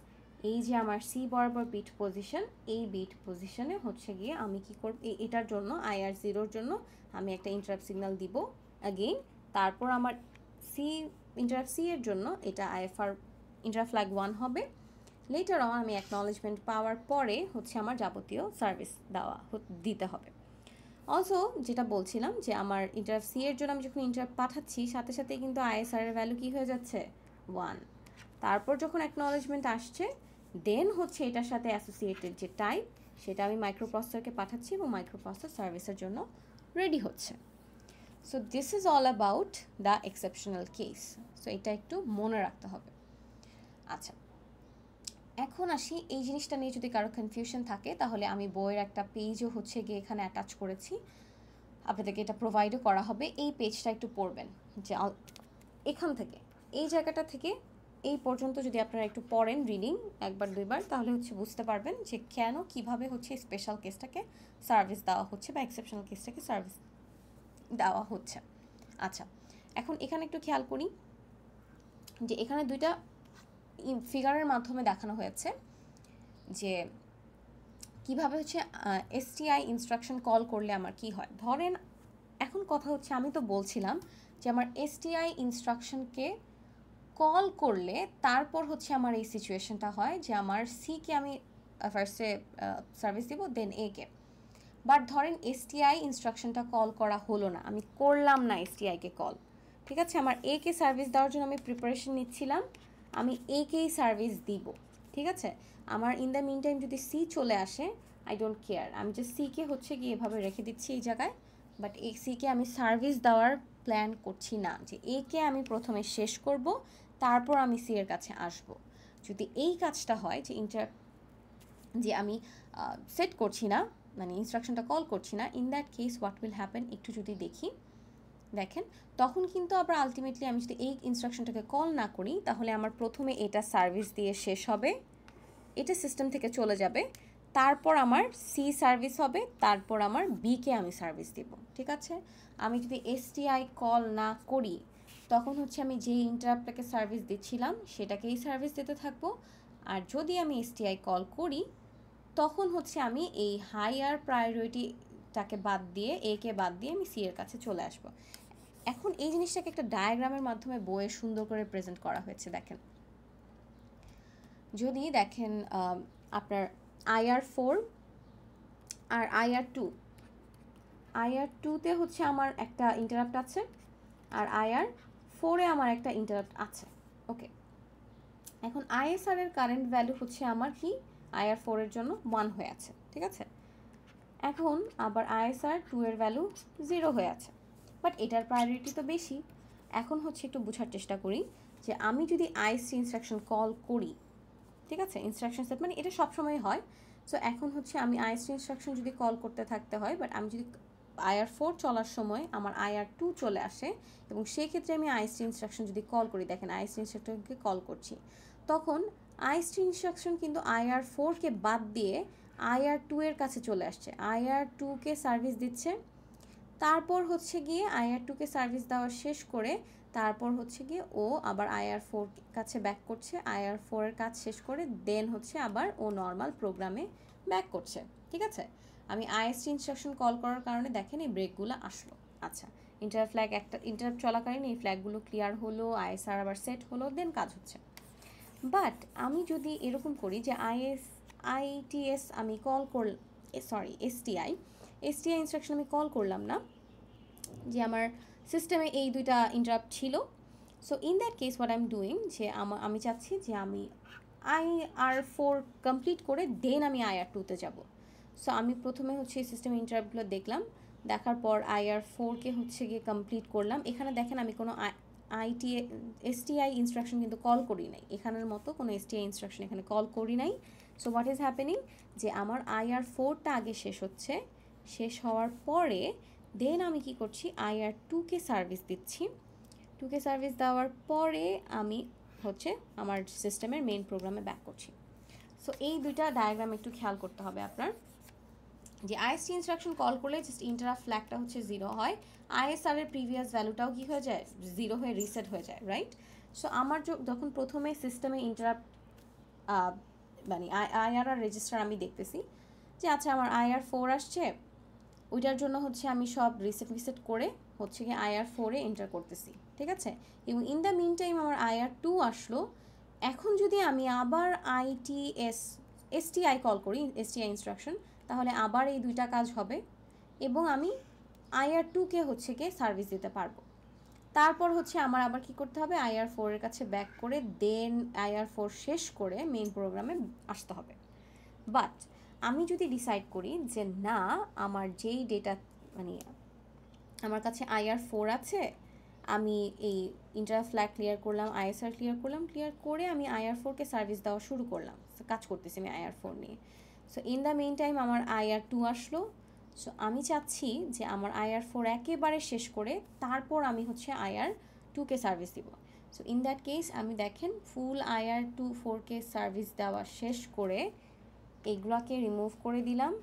এই যে আমার সি বরাবর বিট পজিশন, এই বিট পজিশনে হচ্ছে গিয়ে আমি কি করব, এটার জন্য IR0 জন্য আমি একটা ইন্টারাপ্ট সিগন্যাল দিব অ্যাগেইন, তারপর আমার ইন্টারাপ্ট সি এর জন্য এটা IFR ইন্টারাপ্ট ফ্ল্যাগ 1 হবে। লেটার অন আমি অ্যাকনলেজমেন্ট পাওয়ার পরে হচ্ছে আমার যাবতীয় সার্ভিস দিতে হবে। অলসো যেটা বলছিলাম যে আমার ইন্টারাপ্ট সি এর জন্য আমি যখন ইন্টারাপ্ট পাঠাচ্ছি সাথে সাথে কিন্তু ISR এর ভ্যালু কি হয়ে যাচ্ছে, 1। তারপর যখন অ্যাকনলেজমেন্ট আসছে দেন হচ্ছে এটার সাথে অ্যাসোসিয়েটেড যে টাইপ সেটা আমি মাইক্রোপ্রসেসরকে পাঠাচ্ছি এবং মাইক্রোপ্রসেসর সার্ভিসের জন্য রেডি হচ্ছে। So this is all about the exceptional case. So এটা একটু মনে রাখতে হবে। আচ্ছা, এখন আসি, এই জিনিসটা নিয়ে যদি কারো কনফিউশন থাকে তাহলে আমি বইয়ের একটা পেজও হচ্ছে গিয়ে এখানে অ্যাটাচ করেছি, আপনাদেরকে এটা প্রোভাইডও করা হবে। এই পেজটা একটু পড়বেন, যে এখান থেকে এই জায়গাটা থেকে এই পর্যন্ত যদি আপনারা একটু পড়েন রিডিং একবার দুইবার, তাহলে হচ্ছে বুঝতে পারবেন যে কেন কিভাবে হচ্ছে স্পেশাল কেসটাকে সার্ভিস দেওয়া হচ্ছে বা এক্সেপশনাল কেসটাকে সার্ভিস দেওয়া হচ্ছে। আচ্ছা, এখন এখানে একটু খেয়াল করি যে এখানে দুইটা ফিগারের মাধ্যমে দেখানো হয়েছে যে কিভাবে হচ্ছে এসটিআই ইনস্ট্রাকশন কল করলে আমার কি হয়। ধরেন এখন কথা হচ্ছে, আমি তো বলছিলাম যে আমার এসটিআই ইনস্ট্রাকশনকে কল করলে তারপর হচ্ছে আমার এই সিচুয়েশনটা হয় যে আমার সিকে আমি ফার্স্টে সার্ভিস দিব, দেন একে। বাট ধরেন এসটিআই ইনস্ট্রাকশনটা কল করা হলো না, আমি করলাম না এসটিআইকে কল, ঠিক আছে, আমার একে সার্ভিস দেওয়ার জন্য আমি প্রিপারেশন নিচ্ছিলাম, আমি একেই সার্ভিস দিব, ঠিক আছে। আমার ইন দ্য মিন টাইম যদি সি চলে আসে, আই ডোন্ট কেয়ার, আমি যে সিকে হচ্ছে গিয়ে এভাবে রেখে দিচ্ছি এই জায়গায়, বাট এই সিকে আমি সার্ভিস দেওয়ার প্ল্যান করছি না, যে একে আমি প্রথমে শেষ করব, তারপর আমি সি এর কাছে আসব। যদি এই কাজটা হয় যে আমি সেট করছি না, মানে ইনস্ট্রাকশনটা কল করছি না, in that case what will happen একটু যদি দেখেন, তখন কিন্তু আবার আলটিমেটলি আমি যদি এই ইনস্ট্রাকশনটাকে কল না করি, তাহলে আমার প্রথমে এটা সার্ভিস দিয়ে শেষ হবে, এটা সিস্টেম থেকে চলে যাবে, তারপর আমার সি সার্ভিস হবে, তারপর আমার বিকে আমি সার্ভিস দিব, ঠিক আছে। আমি যদি এসটিআই কল না করি, তখন হচ্ছে আমি যে ইন্টারাপ্টটাকে সার্ভিস দিচ্ছিলাম সেটাকেই সার্ভিস দিতে থাকবো, আর যদি আমি এসটিআই কল করি, তখন হচ্ছে আমি এই হাইয়ার প্রায়োরিটিটাকে বাদ দিয়ে, একে বাদ দিয়ে আমি সি এর কাছে চলে আসব। এখন এই জিনিসটাকে একটা ডায়াগ্রামের মাধ্যমে বইয়ে সুন্দর করে প্রেজেন্ট করা হয়েছে। দেখেন, যদি দেখেন আপনার IR4 আর IR2তে হচ্ছে আমার একটা ইন্টারাপ্ট আছে, আর IR4-এ আমার একটা ইন্টারাপ্ট আছে, ওকে। এখন ISR এর কারেন্ট ভ্যালু হচ্ছে আমার কি, IR4 এর জন্য 1 হয়ে আছে, ঠিক আছে। এখন আবার ISR2 এর ভ্যালু 0 হয়ে আছে, বাট এটার প্রায়োরিটি তো বেশি। এখন হচ্ছে একটু বোঝার চেষ্টা করি যে আমি যদি ISC ইনস্ট্রাকশন কল করি, ঠিক আছে, ইনস্ট্রাকশন সেট মানে এটা সবসময় হয়। সো এখন হচ্ছে আমি ISC ইনস্ট্রাকশন যদি কল করতে থাকতে হয়, বাট আমি যদি IR4 চলার সময় আমার IR2 চলে আসে, এবং সেই ক্ষেত্রে আমি ISC ইনস্ট্রাকশন যদি কল করি, দেখেন ISC ইনস্ট্রাকশনকে কল করছি, তখন ISC ইনস্ট্রাকশন কিন্তু IR4-কে বাদ দিয়ে IR2 এর কাছে চলে আসছে, IR2-কে সার্ভিস দিচ্ছে, তারপর হচ্ছে গিয়ে IR2-কে সার্ভিস দেওয়া শেষ করে তারপর হচ্ছে গিয়ে ও আবার IR4 কাছে ব্যাক করছে, IR4 এর কাজ শেষ করে দেন হচ্ছে আবার ও নর্মাল প্রোগ্রামে ব্যাক করছে, ঠিক আছে। আমি ISC ইনস্ট্রাকশন কল করার কারণে দেখেন এই ব্রেকগুলো আসলো। আচ্ছা, ইন্টারাপ্ট চলাকালীন এই ফ্ল্যাগগুলো ক্লিয়ার হলো, ISR আবার সেট হলো, দেন কাজ হচ্ছে। বাট আমি যদি এরকম করি যে ITS আমি কল STI ইনস্ট্রাকশন আমি কল করলাম না, যে আমার সিস্টেমে এই দুইটা ইন্টারাপ্ট ছিল, so in that case what I am doing, যে আমি চাচ্ছি যে আমি IR4 কমপ্লিট করে দেন আমি IR2-তে যাব। সো আমি প্রথমে হচ্ছে এই সিস্টেমে ইন্টারাপ্টগুলো দেখলাম, দেখার পর IR4-কে হচ্ছে গিয়ে কমপ্লিট করলাম। এখানে দেখেন আমি কোনো STI ইনস্ট্রাকশন কিন্তু কল করি নাই, এখানের মতো কোনো STI ইনস্ট্রাকশন এখানে কল করি নাই। সো হোয়াট ইজ হ্যাপেনিং, যে আমার IR4টা আগে শেষ হচ্ছে, শেষ হওয়ার পরে দেন আমি কি করছি, IR2-কে সার্ভিস দিচ্ছি, 2কে সার্ভিস দেওয়ার পরে আমি হচ্ছে আমার সিস্টেমের মেইন প্রোগ্রামে ব্যাক করছি। সো এই দুইটা ডায়াগ্রাম একটু খেয়াল করতে হবে আপনার, যে ISC ইনস্ট্রাকশন কল করলে জাস্ট ইন্টারাপ্ট ফ্ল্যাগটা হচ্ছে 0 হয়, ISR এর প্রিভিয়াস ভ্যালুটাও কি হয়ে যায়, 0 হয়ে রিসেট হয়ে যায়, রাইট। সো আমার যখন প্রথমে সিস্টেমে ইন্টারাপ্ট মানে IRR রেজিস্টার আমি দেখতেছি যে আচ্ছা আমার IR4 আসছে, ওইটার জন্য হচ্ছে আমি সব রিসেট করে হচ্ছে কি IR4-এ এন্টার করতেছি, ঠিক আছে। এবং ইন দ্য মিন টাইম আমার IR2 আসলো। এখন যদি আমি আবার STI কল করি, STI ইনস্ট্রাকশন, তাহলে আবার এই দুইটা কাজ হবে এবং আমি IR2-কে হচ্ছে গিয়ে সার্ভিস দিতে পারবো। তারপর হচ্ছে আমার আবার কি করতে হবে, IR4 এর কাছে ব্যাক করে দেন IR4 শেষ করে মেইন প্রোগ্রামে আসতে হবে। বাট আমি যদি ডিসাইড করি যে না, আমার যেই ডেটা মানে আমার কাছে IR4 আছে, আমি এই ইন্টারাপ্ট ফ্ল্যাগ ক্লিয়ার করলাম, ISR ক্লিয়ার করলাম, ক্লিয়ার করে আমি IR4কে সার্ভিস দেওয়া শুরু করলাম, কাজ করতেছি আমি IR4 নিয়ে। So in the main time আমার IR2 আসলো। সো আমি চাচ্ছি যে আমার IR4 একেবারে শেষ করে তারপর আমি হচ্ছে IR2কে সার্ভিস দিব। সো ইন দ্যাট কেস আমি দেখেন ফুল IR2 4কে সার্ভিস দেওয়া শেষ করে এগুলোকে রিমুভ করে দিলাম,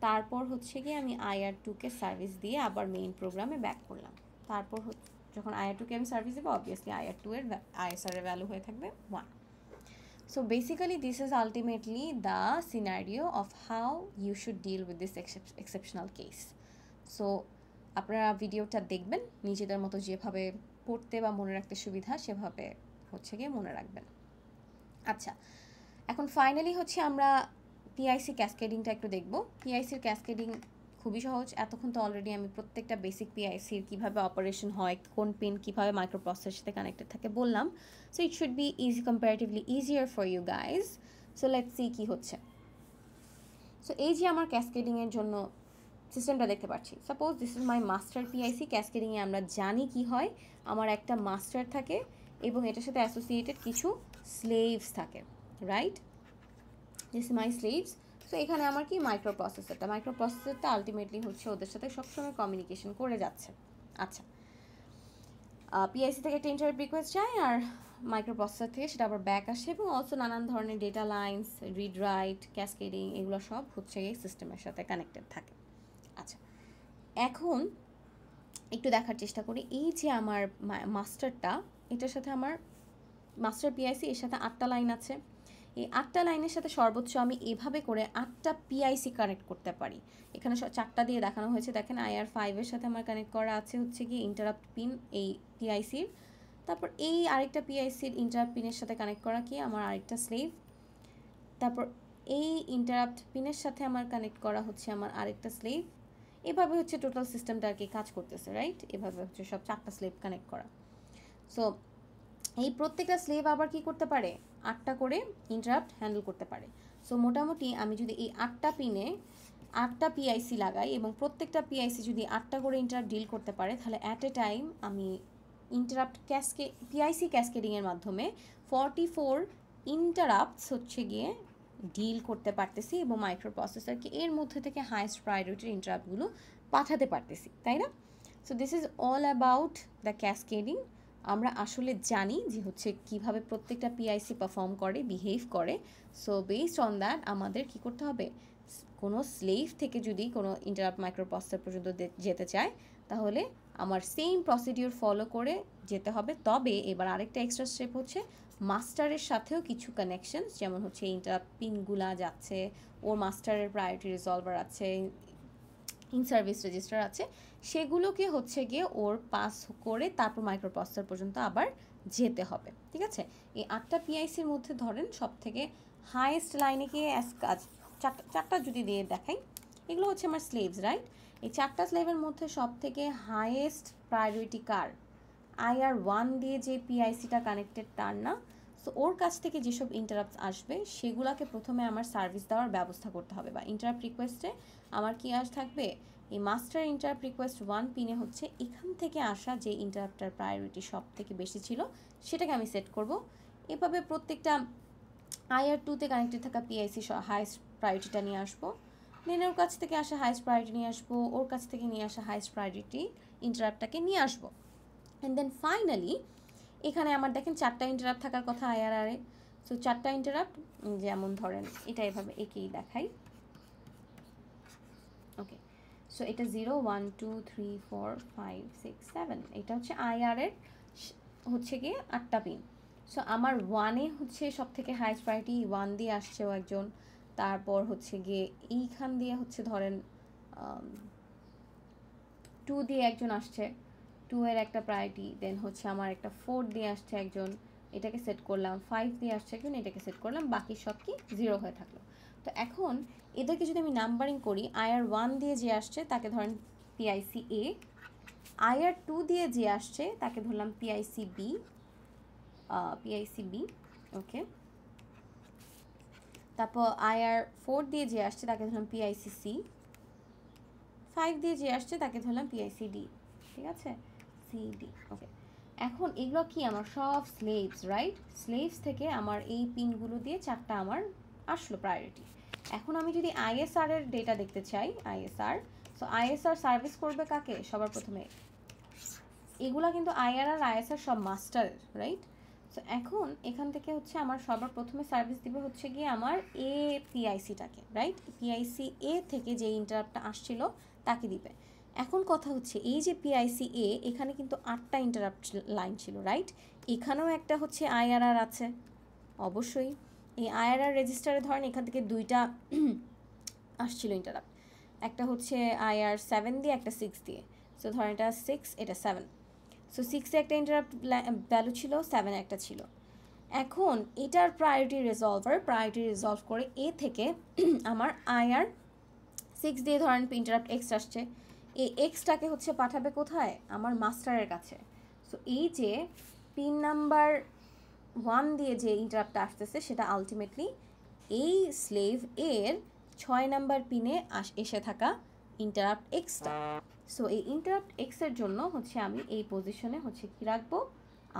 তারপর হচ্ছে গিয়ে আমি IR2কে সার্ভিস দিয়ে আবার মেইন প্রোগ্রামে ব্যাক করলাম। তারপর যখন IR2কে আমি সার্ভিস দেবো অবভিয়াসলি IR2 এর ISR এর ভ্যালু হয়ে থাকবে 1. So basically this is ultimately the scenario of how you should deal with this exceptional case. So আপনারা ভিডিওটা দেখবেন, নিজেদের মতো যেভাবে পড়তে বা মনে রাখতে সুবিধা সেভাবে হচ্ছে গিয়ে মনে রাখবেন। আচ্ছা, এখন ফাইনালি হচ্ছে আমরা PIC ক্যাসকেডিংটা একটু দেখব। PICর ক্যাসকেডিং খুবই সহজ। এতক্ষণ তো অলরেডি আমি প্রত্যেকটা বেসিক PICর কীভাবে অপারেশন হয়, কোন পিন কীভাবে মাইক্রোপ্রসেসরের সাথে কানেক্টেড থাকে বললাম। So it should be comparatively easier for you guys. So let's see কী হচ্ছে। সো এই যে আমার ক্যাসকেডিংয়ের জন্য সিস্টেমটা দেখতে পাচ্ছি, suppose this is my master PIC। ক্যাসকেডিংয়ে আমরা জানি কি হয়, আমার একটা মাস্টার থাকে এবং এটার সাথে অ্যাসোসিয়েটেড কিছু স্লেভস থাকে, right? This my slaves. So এখানে আমার কি মাইক্রোপ্রসেসরটা আলটিমেটলি হচ্ছে ওদের সাথে সবসময় কমিউনিকেশন করে যাচ্ছে। আচ্ছা, PIC থেকে একটা ইন্টারাপ্ট রিকোয়েস্ট যায় আর মাইক্রোপ্রসেসর থেকে সেটা আবার ব্যাক আসে, এবং অলসো নানান ধরনের data lines, read write, cascading, এগুলো সব হচ্ছে এই সিস্টেমের সাথে কানেক্টেড থাকে। আচ্ছা, এখন একটু দেখার চেষ্টা করি, এই যে আমার মাস্টারটা, এটার সাথে আমার মাস্টার PIC, এর সাথে 8টা লাইন আছে। এই 8টা লাইনের সাথে সর্বোচ্চ আমি এভাবে করে 8টা PIC কানেক্ট করতে পারি। এখানে 4টা দিয়ে দেখানো হয়েছে, দেখেন IR5 এর সাথে আমার কানেক্ট করা আছে হচ্ছে কি ইন্টারাপ্ট পিন এই PICর, তারপর এই আরেকটা PICর ইন্টারাপ্ট পিনের সাথে কানেক্ট করা কি আমার আরেকটা স্লেভ, তারপর এই ইন্টারাপ্ট পিনের সাথে আমার কানেক্ট করা হচ্ছে আমার আরেকটা স্লেভ। এভাবে হচ্ছে টোটাল সিস্টেমটা আর কি কাজ করতেছে, রাইট? এভাবে হচ্ছে সব 4টা স্লেভ কানেক্ট করা। সো এই প্রত্যেকটা স্লেভ আবার কি করতে পারে, 8টা করে ইন্টারাপ্ট হ্যান্ডেল করতে পারে। সো মোটামুটি আমি যদি এই 8টা পিনে 8টা PIC লাগাই এবং প্রত্যেকটা PIC যদি 8টা করে ইন্টারাপ্ট ডিল করতে পারে, তাহলে অ্যাট এ টাইম আমি ইন্টারাপ্ট PIC ক্যাসকেডিংয়ের মাধ্যমে 44 ইন্টারাপ্টস হচ্ছে গিয়ে ডিল করতে পারতেছি এবং মাইক্রোপ্রসেসরকে এর মধ্যে থেকে হাইয়েস্ট প্রায়োরিটির ইন্টারাপ্টগুলো পাঠাতে পারতেছি, তাই না? So this is all about the cascading. আমরা আসলে জানি যে হচ্ছে কিভাবে প্রত্যেকটা PIC পারফর্ম করে, বিহেভ করে। সো বেসড অন দ্যাট আমাদের কি করতে হবে, কোনো স্লেভ থেকে যদি কোনো ইন্টারাপ্ট মাইক্রোপ্রসেসর পর্যন্ত যেতে চায় তাহলে আমার সেম প্রসিডিওর ফলো করে যেতে হবে। তবে এবার আরেকটা এক্সট্রা স্টেপ হচ্ছে মাস্টারের সাথেও কিছু কানেকশন, যেমন হচ্ছে ইন্টারাপ্ট পিনগুলা যাচ্ছে, ওর মাস্টারের প্রায়োরিটি রিজলভার আছে, ইন সার্ভিস রেজিস্টার আছে, সেগুলোকে হচ্ছে গিয়ে ওর পাস করে তারপর মাইক্রোপ্রসেসর পর্যন্ত আবার যেতে হবে, ঠিক আছে? এই 8টা PICর মধ্যে ধরেন সব থেকে হাইয়েস্ট লাইনে গিয়ে কাজ 4টা যদি দিয়ে দেখাই, এগুলো হচ্ছে আমার স্লেভস, রাইট? এই 4টা স্লেভের মধ্যে সব থেকে হাইয়েস্ট প্রায়োরিটি কার, IR1 দিয়ে যে PICটা কানেক্টেড তার না। সো ওর কাছ থেকে যেসব ইন্টারাপ্টস আসবে সেগুলোকে প্রথমে আমার সার্ভিস দেওয়ার ব্যবস্থা করতে হবে, বা ইন্টারাপ্ট রিকোয়েস্টে আমার কি থাকবে, এই মাস্টার ইন্টারাপ্ট রিকোয়েস্ট 1 পিনে হচ্ছে এখান থেকে আসা যে ইন্টারাপ্টার প্রায়োরিটি সব থেকে বেশি ছিল সেটাকে আমি সেট করব। এভাবে প্রত্যেকটা IR2তে কানেক্টেড থাকা PIC হাইয়েস্ট প্রায়োরিটিটা নিয়ে আসবো, দেন ওর কাছ থেকে আসা হাইয়েস্ট প্রায়োরিটি নিয়ে আসবো, ওর কাছ থেকে নিয়ে আসা হাইয়েস্ট প্রায়োরিটি ইন্টারাপ্টটাকে নিয়ে আসবো। অ্যান্ড দেন ফাইনালি এখানে আমার দেখেন 4টা ইন্টারাপ্ট থাকার কথা IRR-এ। সো 4টা ইন্টারাপ্ট, যেমন ধরেন এটা এভাবে একেই দেখাই, ওকে? সো এটা 0 1 2 3 4 5 6 7, এটা হচ্ছে IR-এর হচ্ছে গিয়ে 8টা পিন। সো আমার 1-এ হচ্ছে সব থেকে হাইয়েস্ট প্রায়োরিটি 1 দিয়ে আসছে ও একজন, তারপর হচ্ছে গিয়ে এইখান দিয়ে হচ্ছে ধরেন 2 দিয়ে একজন আসছে, 2 এর একটা প্রায়োরিটি, দেন হচ্ছে আমার একটা 4 দিয়ে আসছে একজন, এটাকে সেট করলাম, 5 দিয়ে আসছে একজন, এটাকে সেট করলাম, বাকি সব কি 0 হয়ে থাকলো। তো এখন এদেরকে যদি আমি নাম্বারিং করি, IR1 দিয়ে যে আসছে তাকে ধরেন PIC A, IR2 দিয়ে যে আসছে তাকে ধরলাম PIC B, ওকে? তারপর IR4 দিয়ে যে আসছে তাকে ধরলাম PIC C, 5 দিয়ে যে আসছে তাকে ধরলাম PIC D, ঠিক আছে? CD, ওকে? এখন এগুলো কি আমার সব স্লেভস, রাইট? স্লেভস থেকে আমার এই পিনগুলো দিয়ে 4টা আমার আসলো প্রায়োরিটি। এখন আমি যদি আইএসআর এর ডেটা দেখতে চাই, আইএসআর, সো আইএসআর সার্ভিস করবে কাকে? সবার প্রথমে এগুলা কিন্তু আইআর আর আইএসআর সব মাস্টার, রাইট? সো এখন এখান থেকে হচ্ছে আমার সবার প্রথমে সার্ভিস দিবে হচ্ছে গিয়ে আমার এ পিআইসিটাকে, রাইট? পিআইসি এ থেকে যে ইন্টারাপ্টটা আসছিল তাকে দিবে। এখন কথা হচ্ছে এই যে পিআইসি এ, এখানে কিন্তু 8টা ইন্টারাপ্ট লাইন ছিল, রাইট? এখানেও একটা হচ্ছে আইআরআর আছে অবশ্যই। এই আইআরআর রেজিস্টারে ধরেন এখান থেকে 2টা আসছিল ইন্টারাপ্ট, একটা হচ্ছে আইআর 7 দিয়ে, একটা 6 দিয়ে। সো ধরেন এটা 6, এটা 7। সো 6-এ একটা ইন্টারাপ্ট ভ্যালু ছিল, 7-এ একটা ছিল। এখন এটার প্রায়োরিটি রিজলভ করে এ থেকে আমার আইআর 6 দিয়ে ধরেন ইন্টারাপ্ট এক্স আসছে, এই এক্সটাকে হচ্ছে পাঠাবে কোথায়? আমার মাস্টারের কাছে। সো এই যে পিন নাম্বার 1 দিয়ে যে ইন্টারাপ্টটা আসতেছে সেটা আলটিমেটলি এই স্লেভ এর 6 নাম্বার পিনে এসে থাকা ইন্টারাপ্ট এক্সটা। সো এই ইন্টারাপ্ট এক্সের জন্য হচ্ছে আমি এই পজিশনে হচ্ছে কি রাখবো?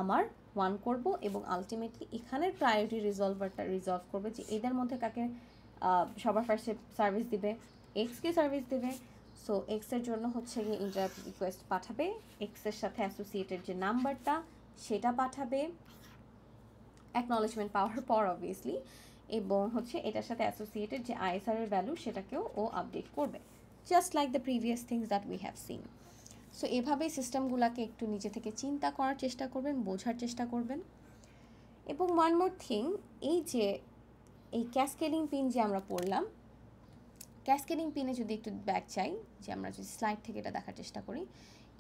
আমার 1 করব, এবং আলটিমেটলি এখানের প্রায়োরিটি রিজলভ করবে যে এদের মধ্যে কাকে সবার ফার্স্টে সার্ভিস দিবে, এক্সকে সার্ভিস দেবে। সো এক্সের জন্য হচ্ছে গিয়ে ইন্টারাপ্ট রিকোয়েস্ট পাঠাবে, এক্সের সাথে অ্যাসোসিয়েটেড যে নাম্বারটা সেটা পাঠাবে অ্যাকনলেজমেন্ট পাওয়ার পর অবভিয়াসলি, এবং হচ্ছে এটার সাথে অ্যাসোসিয়েটেড যে আইএসআর এর ভ্যালু সেটাকেও ও আপডেট করবে, just like the previous things that we have seen. So এভাবেই সিস্টেমগুলোকে একটু নিজে থেকে চিন্তা করার চেষ্টা করবেন, বোঝার চেষ্টা করবেন। এবং ওয়ান মোর থিং, এই যে এই ক্যাসকেডিং পিন যে আমরা পড়লাম, ক্যাসকেডিং পিনে যদি একটু ব্যাক চাই, যে আমরা যদি স্লাইড থেকে এটা দেখার চেষ্টা করি,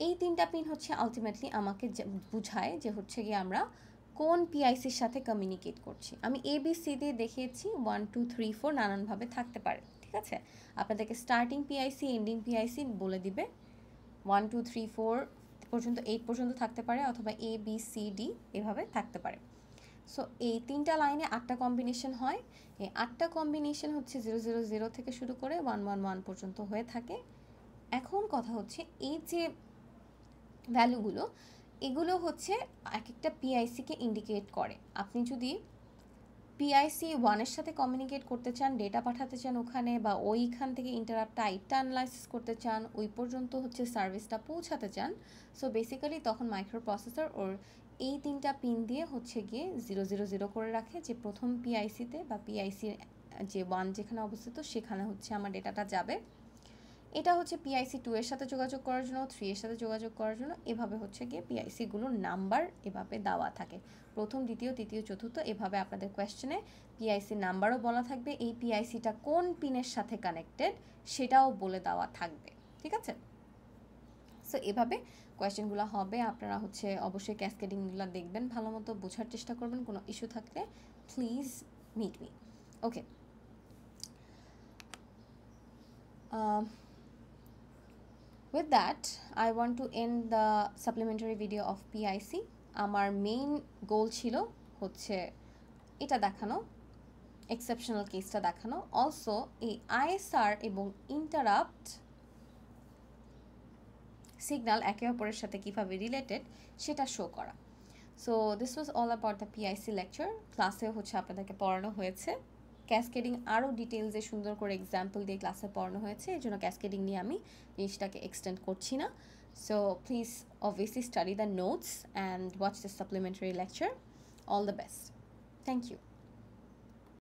এই 3টা পিন হচ্ছে আলটিমেটলি আমাকে বুঝায় যে হচ্ছে গিয়ে আমরা কোন পিআইসির সাথে কমিউনিকেট করছি। আমি এবিসি দিয়ে দেখিয়েছি, 1 2 3 4 নানানভাবে থাকতে পারে, ঠিক আছে? আপনাদেরকে স্টার্টিং পিআইসি, এন্ডিং পিআইসি বলে দিবে। 1 2 3 4 পর্যন্ত, 8 পর্যন্ত থাকতে পারে, অথবা এ বি সি ডি এভাবে থাকতে পারে। সো এই 3টা লাইনে 8টা কম্বিনেশন হয়। এই 8টা কম্বিনেশন হচ্ছে 000 থেকে শুরু করে 111 পর্যন্ত হয়ে থাকে। এখন কথা হচ্ছে এই যে ভ্যালুগুলো, এগুলো হচ্ছে এক একটা পিআইসিকে ইন্ডিকেট করে। আপনি যদি পিআইসি 1-এর সাথে কমিউনিকেট করতে চান, ডেটা পাঠাতে চান ওখানে, বা ওইখান থেকে ইন্টারাপ্ট আইটটা অ্যানালাইসিস করতে চান, ওই পর্যন্ত হচ্ছে সার্ভিসটা পৌঁছাতে চান, সো বেসিক্যালি তখন মাইক্রো প্রসেসর ওর এই 3টা পিন দিয়ে হচ্ছে গিয়ে 000 করে রাখে, যে প্রথম পিআইসিতে বা পিআইসি যে 1 যেখানে অবস্থিত সেখানে হচ্ছে আমার ডেটাটা যাবে। এটা হচ্ছে পিআইসি 2 এর সাথে যোগাযোগ করার জন্য, 3 এর সাথে যোগাযোগ করার জন্য, এভাবে হচ্ছে গিয়ে পিআইসিগুলোর নাম্বার এভাবে দেওয়া থাকে, প্রথম, দ্বিতীয়, তৃতীয়, চতুর্থ, এভাবে আপনাদের কোয়েশ্চেনে পিআইসি নাম্বারও বলা থাকবে, এই পিআইসিটা কোন পিনের সাথে কানেক্টেড সেটাও বলে দেওয়া থাকবে, ঠিক আছে? সো এভাবে কোয়েশ্চেনগুলো হবে। আপনারা হচ্ছে অবশ্যই ক্যাসকেডিংগুলো দেখবেন, ভালো মতো বোঝার চেষ্টা করবেন, কোনো ইস্যু থাকলে please meet me, okay? With that, I want to end the supplementary video of PIC. আমার মেইন গোল ছিল হচ্ছে এটা দেখানো, এক্সেপশনাল কেসটা দেখানো, অলসো এই আইএসআর এবং ইন্টারাপ্ট সিগন্যাল একে অপরের সাথে কীভাবে রিলেটেড সেটা শো করা। So this was all about the PIC lecture. ক্লাসে হচ্ছে আপনাদেরকে পড়ানো হয়েছে ক্যাসকেডিং, আরও ডিটেলসে সুন্দর করে এক্সাম্পল দিয়ে ক্লাসে পড়ানো হয়েছে, এই জন্য ক্যাসকেডিং নিয়ে আমি জিনিসটাকে এক্সটেন্ড করছি না। So please obviously study the notes and watch the supplementary lecture. All the best. Thank you.